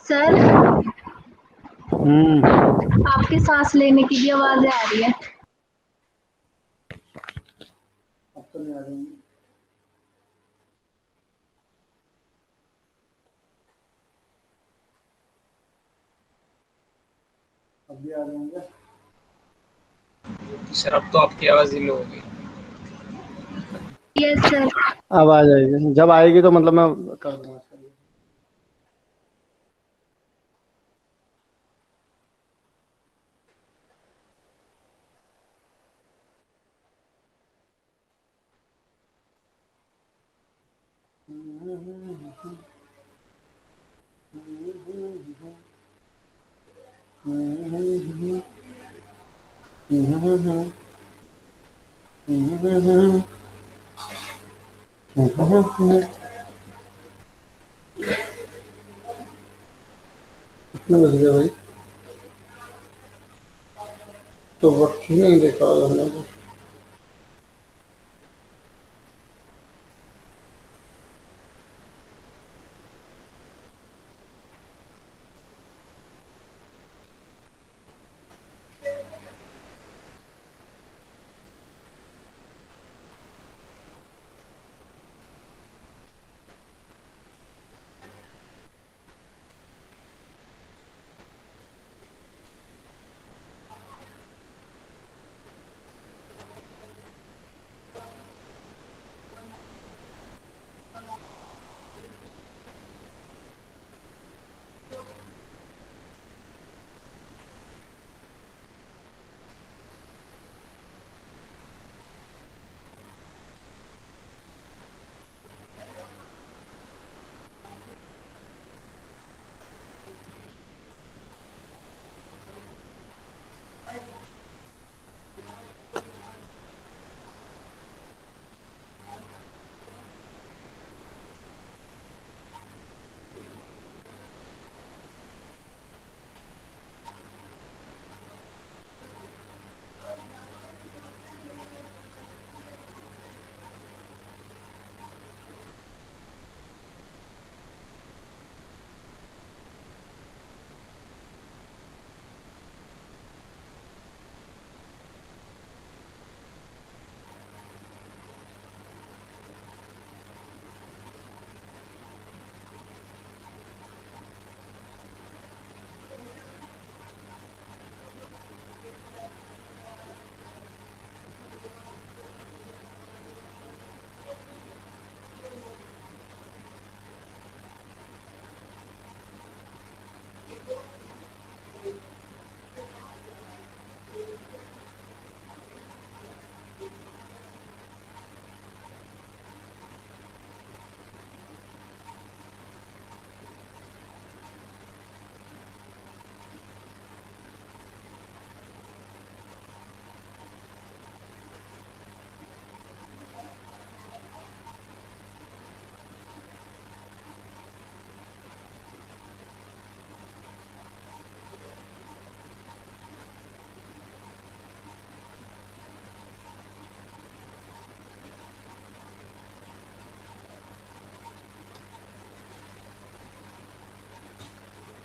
सर हम्म। आपकी सांस लेने की भी आवाजें आ रही है। अब तो नहीं आ रही। अब भी आ रही होंगे। सर अब तो आपकी आवाज ही लो होगी। Yes sir. अब आ जाएगी, जब आएगी तो मतलब मैं कर दूंगा। कितने बज गए भाई? तो वक्त ही नहीं देखा हमने तो।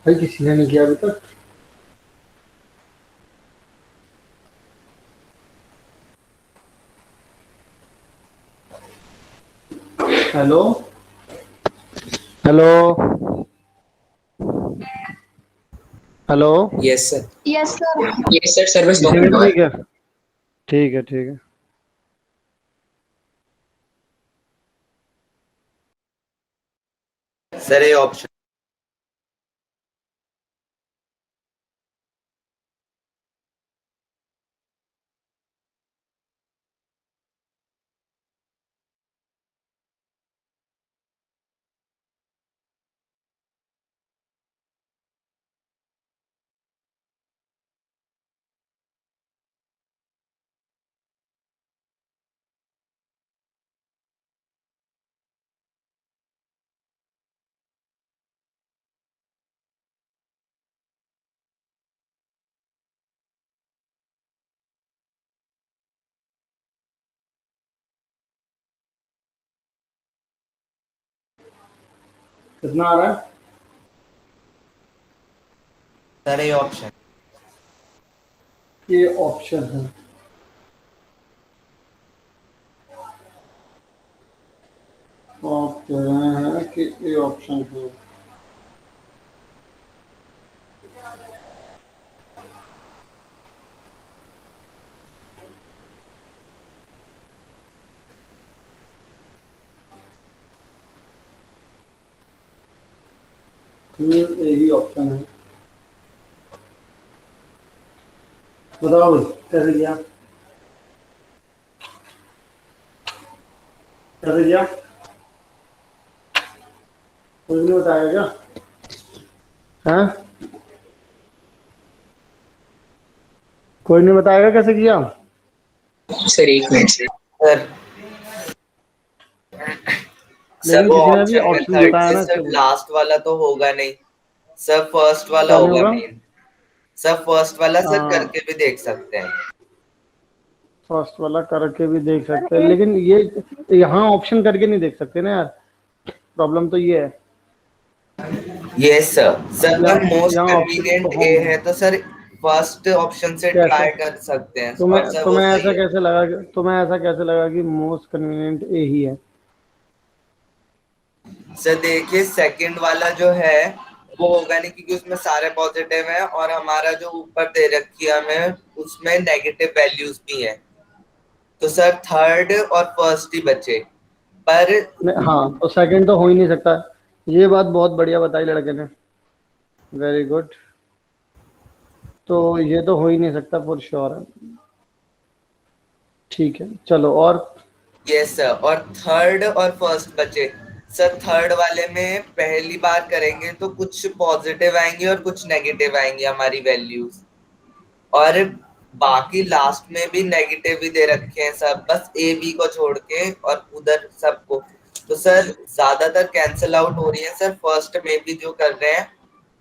भाई किसी ने नहीं किया अभी तक। Hello hello hello. Yes sir. Yes sir. Yes sir, service किसी ने डॉक्यूमेंट तो हुआ नहीं है। किया? ठीक है ठीक है। सर ये ऑप्शन कितना आ रहा है? सर ये ऑप्शन है। आप कह रहे हैं कि ये ऑप्शन है। यही ऑप्शन है। बताओ कैसे किया, कैसे किया? कोई नहीं बताया क्या? हैं? कोई नहीं बताएगा कैसे किया? सर एक मिनट सर सर वो ऑप्शन में थर्ड से सर लास्ट वाला तो होगा नहीं सर, फर्स्ट वाला होगा मेन सर। फर्स्ट वाला सर करके भी देख सकते हैं, फर्स्ट वाला करके भी देख सकते हैं, लेकिन ये यहाँ ऑप्शन करके नहीं देख सकते ना यार, प्रॉब्लम तो ये है। Yes sir. Sir most convenient A है तो सर फर्स्ट ऑप्शन से ट्राई कर सकते हैं। तुम्हें ऐसा कैसे लगा, तुम्हें ऐसा कैसे लगा कि मोस्ट कन्वीनियंट ए ही है? सर देखिए सेकंड वाला जो है वो होगा नहीं, क्योंकि उसमें सारे पॉजिटिव हैं और हमारा जो ऊपर दे रखी है हमें उसमें नेगेटिव वैल्यूज भी हैं, तो सर थर्ड और फर्स्ट ही बचे। पर हाँ तो सेकंड तो हो ही नहीं सकता। ये बात बहुत बढ़िया बताई लड़के ने, वेरी गुड। तो ये तो हो ही नहीं सकता फॉर श्योर है। ठीक है चलो और। यस सर, और थर्ड और फर्स्ट बचे। सर थर्ड वाले में पहली बार करेंगे तो कुछ पॉजिटिव आएंगे और कुछ नेगेटिव आएंगे हमारी वैल्यूज, और बाकी लास्ट में भी नेगेटिव ही दे रखे हैं सब, बस ए बी को छोड़ के और उधर सबको। तो सर ज्यादातर कैंसिल आउट हो रही है सर। फर्स्ट में भी जो कर रहे हैं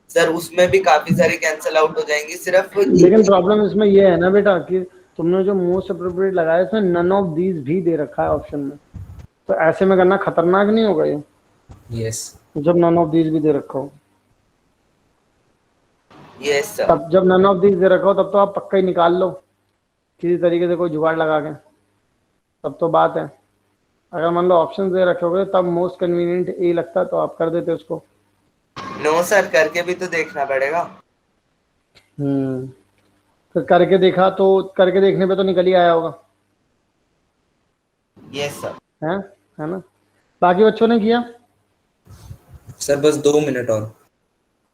सर उसमें भी काफी सारी कैंसिल आउट हो जाएंगी सिर्फ। लेकिन प्रॉब्लम इसमें ये है ना बेटा कि तुमने जो मोस्ट अप्रोप्रिएट लगाया इसमें नन ऑफ दीज भी दे रखा है ऑप्शन में, तो ऐसे में करना खतरनाक नहीं होगा ये? यस जब नन ऑफ दीज भी दे रखा हो। Yes sir. तब जब नन ऑफ दीज दे रखा हो तब तो आप पक्का ही निकाल लो किसी तरीके से, कोई जुगाड़ लगा के, तब तो बात है। अगर मान लो ऑप्शन दे रखे होगे तब मोस्ट कन्वीनियंट ए लगता तो आप कर देते उसको। नो सर, करके भी तो देखना पड़ेगा। तो करके देखा तो करके देखने पे तो निकल ही आया होगा। Yes sir. है ना? बाकी बच्चों ने किया? सर बस 2 मिनट और।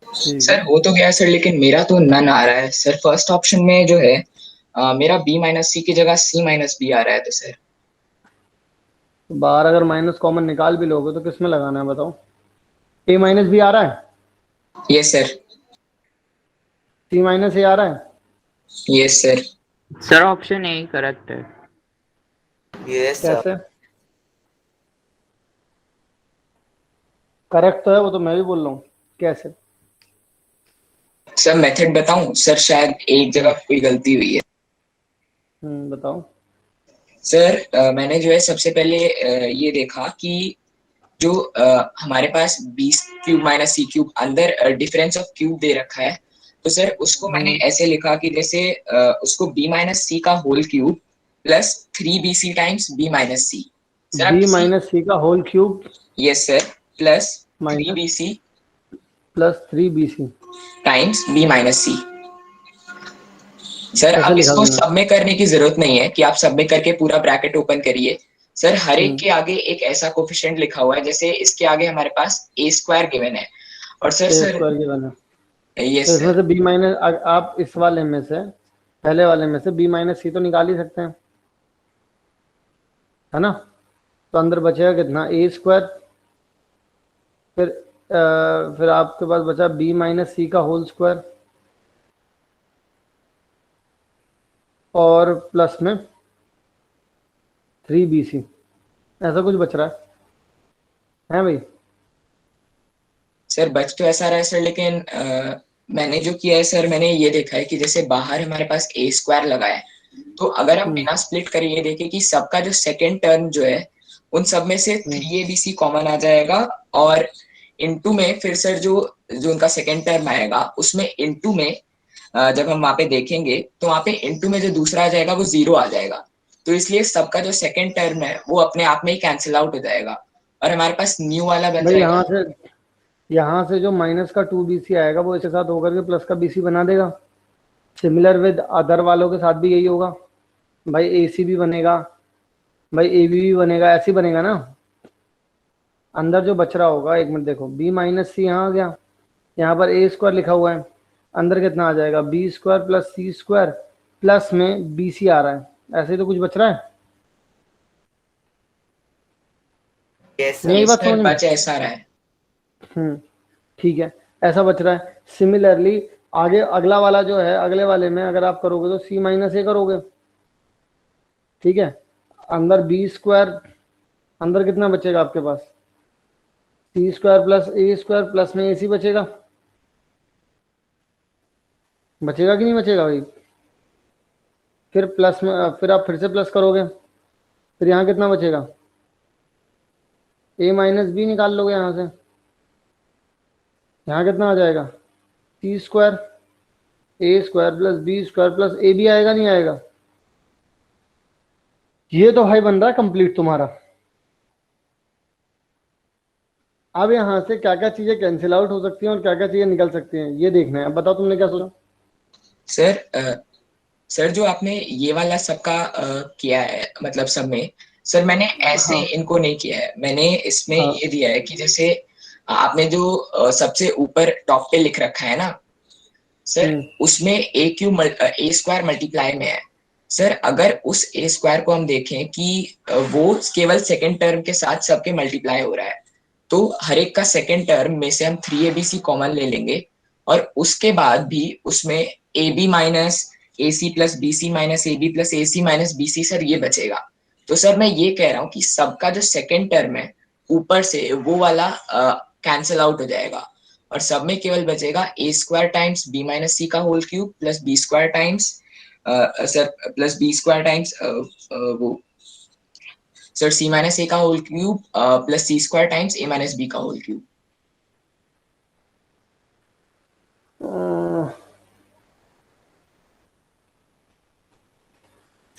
सर हो तो गया सर, लेकिन मेरा तो नन आ रहा है सर। फर्स्ट ऑप्शन में जो है मेरा बी माइनस सी की जगह सी माइनस बी आ रहा है। तो सर बाहर अगर माइनस कॉमन निकाल भी लोगे तो किसमें लगाना है बताओ? ए माइनस बी आ रहा है? Yes sir. C minus A आ रहा है? Yes sir. Sir option A correct है। यस कैसे करेक्ट तो है वो, तो मैं भी बोल रहा हूँ कैसे। सर मेथड बताऊं सर? शायद एक जगह कोई गलती हुई है। बताओ सर मैंने जो है सबसे पहले ये देखा कि जो हमारे पास बी क्यूब माइनस सी क्यूब अंदर डिफरेंस ऑफ क्यूब दे रखा है, तो सर उसको मैंने ऐसे लिखा कि जैसे उसको बी माइनस सी का whole cube plus 3bc times B minus C. B minus सी का whole cube, yes sir, plus 3bc plus 3bc times B minus C. Sir अब इसको सब में करने की जरूरत नहीं है कि आप सब में करके पूरा ब्रैकेट ओपन करिए। सर हर एक के आगे एक ऐसा कोफिशिएंट लिखा हुआ है, जैसे इसके आगे हमारे पास a स्क्वायर गिवन है और सर गिवन है। यस इसमें से b माइनस, आप इस वाले में से पहले वाले में से b माइनस सी तो निकाल ही सकते हैं, है ना? तो अंदर बचेगा कितना? a स्क्वायर, फिर आपके पास बचा b माइनस सी का होल स्क्वायर और प्लस में 3bc, ऐसा कुछ बच रहा है भाई? सर बच तो ऐसा रहा है सर, लेकिन मैंने जो किया है सर, मैंने ये देखा है कि जैसे बाहर हमारे पास a स्क्वायर लगा है, तो अगर हम बिना स्प्लिट करें ये देखें कि सबका जो सेकंड टर्म जो है उन सब में से 3abc कॉमन आ जाएगा और इनटू में फिर सर जो जो उनका सेकंड टर्म आएगा उसमें इनटू में जब हम वहां पे देखेंगे तो वहां पे इनटू में जो दूसरा आ जाएगा वो 0 आ जाएगा, तो इसलिए सबका जो सेकंड टर्म है वो अपने आप में ही कैंसिल आउट हो जाएगा और हमारे पास न्यू वाला बच भाई जाएगा। यहाँ से जो माइनस का 2bc आएगा वो इसके साथ होकर के प्लस का bc बना देगा। सिमिलर विद अदर वालों के साथ भी यही होगा भाई, ac भी बनेगा भाई, ab भी बनेगा, ऐसे ही बनेगा ना। अंदर जो बच रहा होगा, एक मिनट देखो, b माइनस सी यहाँ आ गया, यहाँ पर a स्क्वायर लिखा हुआ है, अंदर कितना आ जाएगा b square plus C square plus में bc आ रहा है, ऐसे ही तो कुछ बच रहा है। यही बात समझ में ऐसा रहा है। ठीक है, ऐसा बच रहा है। सिमिलरली आगे अगला वाला जो है, अगले वाले में अगर आप करोगे तो c माइनस ए करोगे, ठीक है, अंदर b स्क्वायर, अंदर कितना बचेगा आपके पास c स्क्वायर प्लस ए स्क्वायर प्लस में ac बचेगा, बचेगा कि नहीं बचेगा भाई। फिर प्लस में, फिर आप फिर से प्लस करोगे, फिर यहाँ कितना बचेगा, a माइनस बी निकाल लोगे यहाँ से, यहाँ कितना आ जाएगा C square A square plus B square plus A B आएगा, नहीं आएगा। ये तो भाई बन रहा है कंप्लीट तुम्हारा। अब यहाँ से क्या क्या चीजें कैंसिल आउट हो सकती हैं और क्या क्या चीजें निकल सकती हैं, ये देखना है। अब बताओ तुमने क्या सोचा। सर जो आपने ये वाला सबका किया है, मतलब सब में सर मैंने ऐसे इनको नहीं किया है, मैंने इसमें ये दिया है कि जैसे आपने जो सबसे ऊपर टॉप पे लिख रखा है ना सर, उसमें ए स्क्वायर मल्टीप्लाई में है सर। अगर उस ए स्क्वायर को हम देखें कि वो केवल सेकंड टर्म के साथ सबके मल्टीप्लाई हो रहा है, तो हर एक का सेकंड टर्म में से हम 3abc कॉमन ले लेंगे और उसके बाद भी उसमें ab minus ac plus bc minus ab plus ac minus bc sir ये बचेगा। तो सर मैं ये कह रहा हूँ कि सबका जो सेकंड टर्म है ऊपर से वो वाला कैंसिल आउट हो जाएगा और सब में केवल बचेगा a square times b minus सी का whole cube plus b square times sir plus b square times वो सर c माइनस ए का whole cube plus c square times a minus b का होल क्यूब।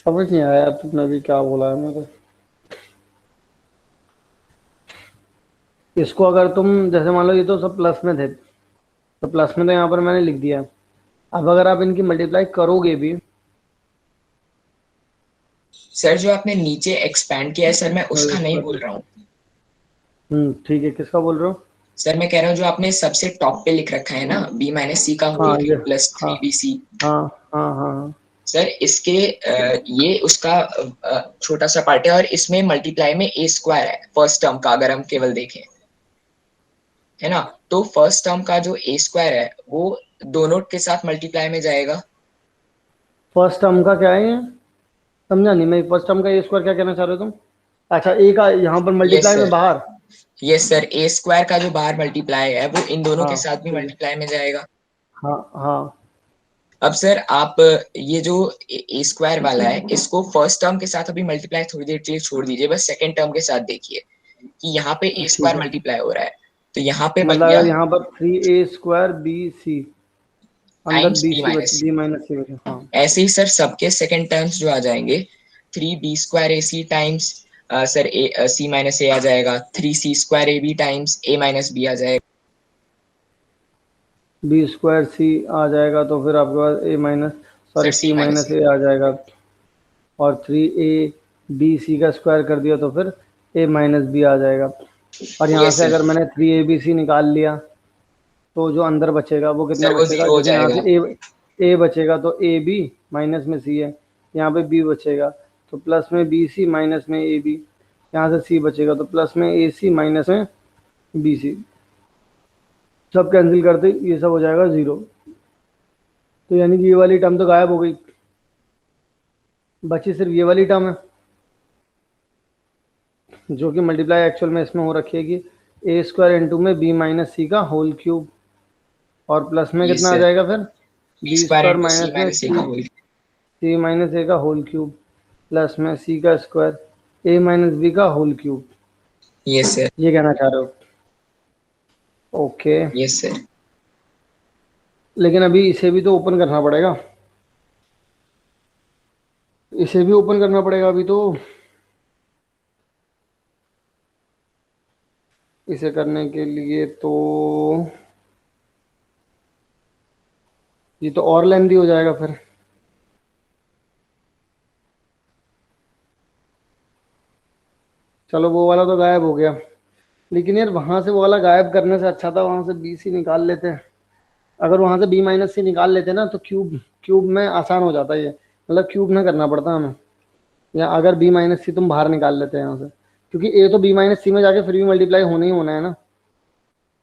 समझ नहीं आया तुमने भी क्या बोला है मेरे। इसको अगर तुम जैसे मान लो ये तो सब प्लस में थे, तो प्लस में तो यहाँ पर मैंने लिख दिया। अब अगर आप इनकी मल्टीप्लाई करोगे भी, सर जो आपने नीचे एक्सपैंड किया है सर मैं उसका नहीं बोल रहा हूँ। ठीक है, किसका बोल रहे हो सर? मैं कह रहा हूँ जो आपने सबसे टॉप पे लिख रखा है ना b माइनस सी का होल क्यूब प्लस 3bc। हाँ सर इसके ये उसका छोटा सा पार्ट है और इसमें मल्टीप्लाई में a स्क्वायर है फर्स्ट टर्म का, अगर हम केवल देखें है ना, तो फर्स्ट टर्म का जो a स्क्वायर है वो दोनों के साथ मल्टीप्लाई में जाएगा। फर्स्ट टर्म का क्या है, समझा नहीं मैं। फर्स्ट टर्म का ए स्क्वायर क्या कहना चाह रहे हो तुम? अच्छा, ए का यहाँ पर मल्टीप्लाई में बाहर, यस सर, ए स्क्वायर का जो बाहर मल्टीप्लाई है वो इन दोनों के साथ भी मल्टीप्लाई में जाएगा। हाँ। अब सर आप ये जो ए स्क्वायर वाला है इसको फर्स्ट टर्म के साथ अभी मल्टीप्लाई थोड़ी देर के लिए छोड़ दीजिए, बस सेकंड टर्म के साथ देखिए कि यहाँ पे ए स्क्वायर मल्टीप्लाई हो रहा है, तो यहाँ पे मतलब अगर यहाँ पर 3a स्क्वायर bc अंदर b माइनस सी बचे। हाँ, ऐसे ही सर सबके सेकंड टर्म्स जो आ जाएंगे 3b square ac times sir c minus A आ जाएगा, 3c square ab times a minus b आ जाएगा, b स्क्वायर c आ जाएगा, तो फिर आपके पास a minus sorry c minus A आ जाएगा और 3a b c का स्क्वायर कर दिया तो फिर a माइनस b आ जाएगा। और यहाँ से अगर मैंने 3abc निकाल लिया तो जो अंदर बचेगा वो कितना बचेगा, जैसे यहाँ से a बचेगा तो ab माइनस में c है, यहाँ पे b बचेगा तो प्लस में bc माइनस में ab, यहाँ से c बचेगा तो प्लस में ac माइनस में bc, सब कैंसिल करते ये सब हो जाएगा 0। तो यानी कि ये वाली टर्म तो गायब हो गई, बची सिर्फ ये वाली टर्म है जो कि मल्टीप्लाई एक्चुअल में इसमें हो रखी है कि ए स्क्वायर इंटू में b माइनस सी का होल क्यूब और प्लस में कितना आ जाएगा फिर b स्क्वायर माइनस में c माइनस ए का होल क्यूब प्लस में c का स्क्वायर a माइनस b का होल क्यूब। यस सर, ये कहना चाह रहे हो? Okay yes sir. लेकिन अभी इसे भी तो ओपन करना पड़ेगा, इसे भी ओपन करना पड़ेगा अभी तो। इसे करने के लिए तो ये तो और लेंथी हो जाएगा फिर। चलो वो वाला तो गायब हो गया, लेकिन यार वहां से वो वाला गायब करने से अच्छा था वहां से बी सी निकाल लेते हैं। अगर वहां से बी माइनस सी निकाल लेते ना तो क्यूब क्यूब में आसान हो जाता ये, मतलब क्यूब ना करना पड़ता हमें। या अगर बी माइनस सी तुम बाहर निकाल लेते हैं यहाँ से, क्योंकि ए तो बी माइनस सी में जाके फिर भी मल्टीप्लाई होना ही होना है ना,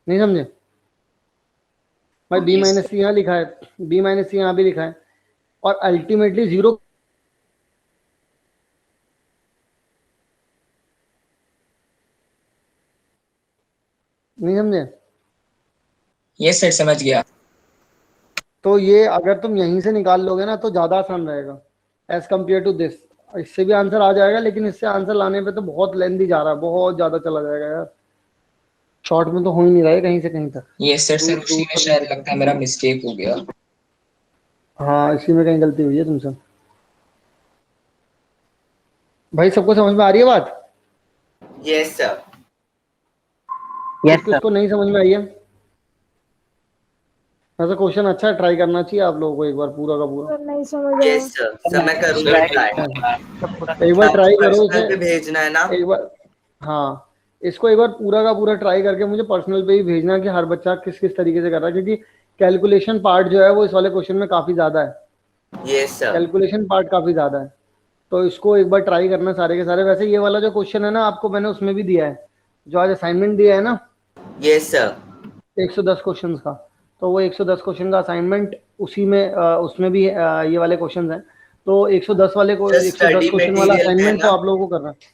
नहीं समझे भाई? बी माइनस सी यहाँ लिखा है, बी माइनस सी यहाँ भी लिखा है, और अल्टीमेटली जीरो नहीं समझे? यस सर समझ गया। तो ये अगर तुम यहीं से निकाल लोगे ना तो ज्यादा आसान रहेगा एज कम्पेयर टू दिस। इससे भी आंसर आ जाएगा, लेकिन इससे आंसर लाने पे तो बहुत लेंथी जा रहा है, बहुत ज्यादा चला जाएगा यार। शॉर्ट में तो हो ही नहीं रहा है कहीं से कहीं तक। Yes sir. सर उसी में शायद लगता है मेरा मिस्टेक हो गया। हाँ इसी में कहीं गलती हुई है तुमसे। भाई सबको समझ में आ रही है बात? Yes sir. किसको नहीं समझ में आई है? ऐसा क्वेश्चन अच्छा है, ट्राई करना चाहिए आप लोगों को एक बार पूरा का पूरा। नहीं समझ यस सर, सर मैं करूंगा ट्राई। एक बार ट्राई करो पर्सनल पे इसे, भेजना है ना? एक बार हाँ इसको एक बार पूरा का पूरा ट्राई करके मुझे पर्सनल पे ही भेजना कि हर बच्चा किस किस तरीके से कर रहा है, क्योंकि कैलकुलेशन पार्ट जो है वो इस वाले क्वेश्चन में काफी ज्यादा है। Yes sir. कैलकुलेशन पार्ट काफी ज्यादा है, तो इसको एक बार ट्राई करना सारे के सारे। वैसे ये वाला जो क्वेश्चन है ना आपको मैंने उसमें भी दिया है, जो आज असाइनमेंट दिया है ना। Yes sir. 110 क्वेश्चंस का, तो वो 110 क्वेश्चन का असाइनमेंट उसी में उसमें भी ये वाले क्वेश्चंस हैं। तो 110 वाले को 110 क्वेश्चन वाला असाइनमेंट तो आप लोगों को करना है।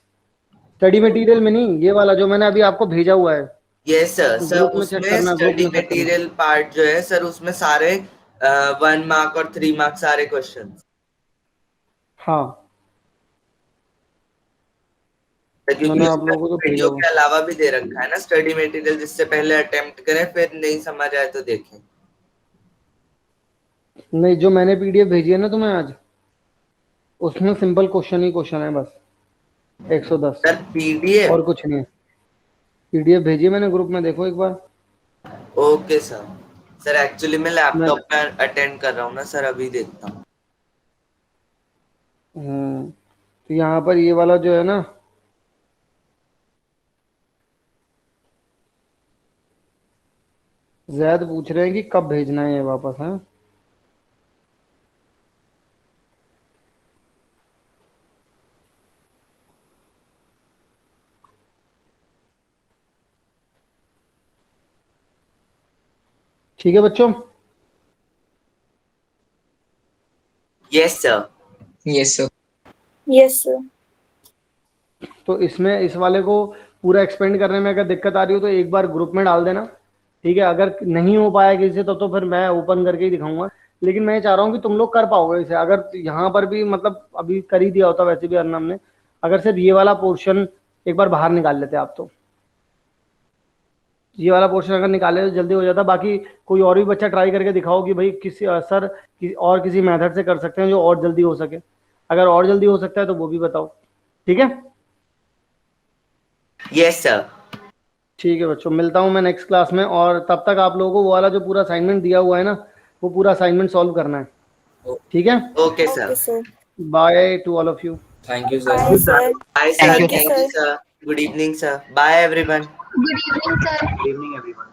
स्टडी मटेरियल में नहीं, ये वाला जो मैंने अभी आपको भेजा हुआ है। Yes sir. सर ग्रुप में चेक उसमें करना, ग्रुप स्टडी में चेक करना। मटेरियल पार्ट जो है सर उसमें सारे 1 मार्क और 3 मार्क सारे क्वेश्चन। हाँ मैंने आप लोगों को तो भेजा वीडियो हुआ। के अलावा भी दे रखा है ना स्टडी मटेरियल, जिससे पहले अटेम्प्ट करें फिर नहीं समझ आए तो देखें। नहीं जो मैंने पीडीएफ भेजी है ना तुम्हें आज, उसमें सिंपल क्वेश्चन ही क्वेश्चन है बस 110 सर पीडीएफ और कुछ नहीं है। पीडीएफ भेजी है मैंने ग्रुप में, देखो एक बार। Okay sir. सर एक्चुअली मैं लैपटॉप पे अटेंड कर रहा हूँ ना सर, अभी देखता हूँ। तो यहाँ पर ये वाला जो है ना, जैद पूछ रहे हैं कि कब भेजना है ये वापस है। ठीक है बच्चों? Yes sir. Yes sir. Yes sir. तो इसमें इस वाले को पूरा एक्सपेंड करने में अगर दिक्कत आ रही हो तो एक बार ग्रुप में डाल देना, ठीक है? अगर नहीं हो पाया किसी से तो फिर मैं ओपन करके ही दिखाऊंगा, लेकिन मैं चाह रहा हूँ कि तुम लोग कर पाओगे इसे। अगर यहाँ पर भी मतलब अभी कर ही दिया होता वैसे भी अर्नम ने, अगर सिर्फ ये वाला पोर्शन एक बार बाहर निकाल लेते आप तो ये वाला पोर्शन अगर निकाले तो जल्दी हो जाता। बाकी कोई और भी बच्चा ट्राई करके दिखाओ कि भाई किसी सर और किसी मेथड से कर सकते हैं जो और जल्दी हो सके। अगर और जल्दी हो सकता है तो वो भी बताओ, ठीक है? Yes sir. ठीक है बच्चों, मिलता हूँ मैं नेक्स्ट क्लास में, और तब तक आप लोगों को वो वाला जो पूरा असाइनमेंट दिया हुआ है ना, वो पूरा असाइनमेंट सॉल्व करना है, ठीक है? Okay sir. Bye to all of you. Thank you Bye, sir. Bye sir. Thank you, thank you sir. Sir. Good evening sir. Bye everyone. Good evening sir. Good evening everyone.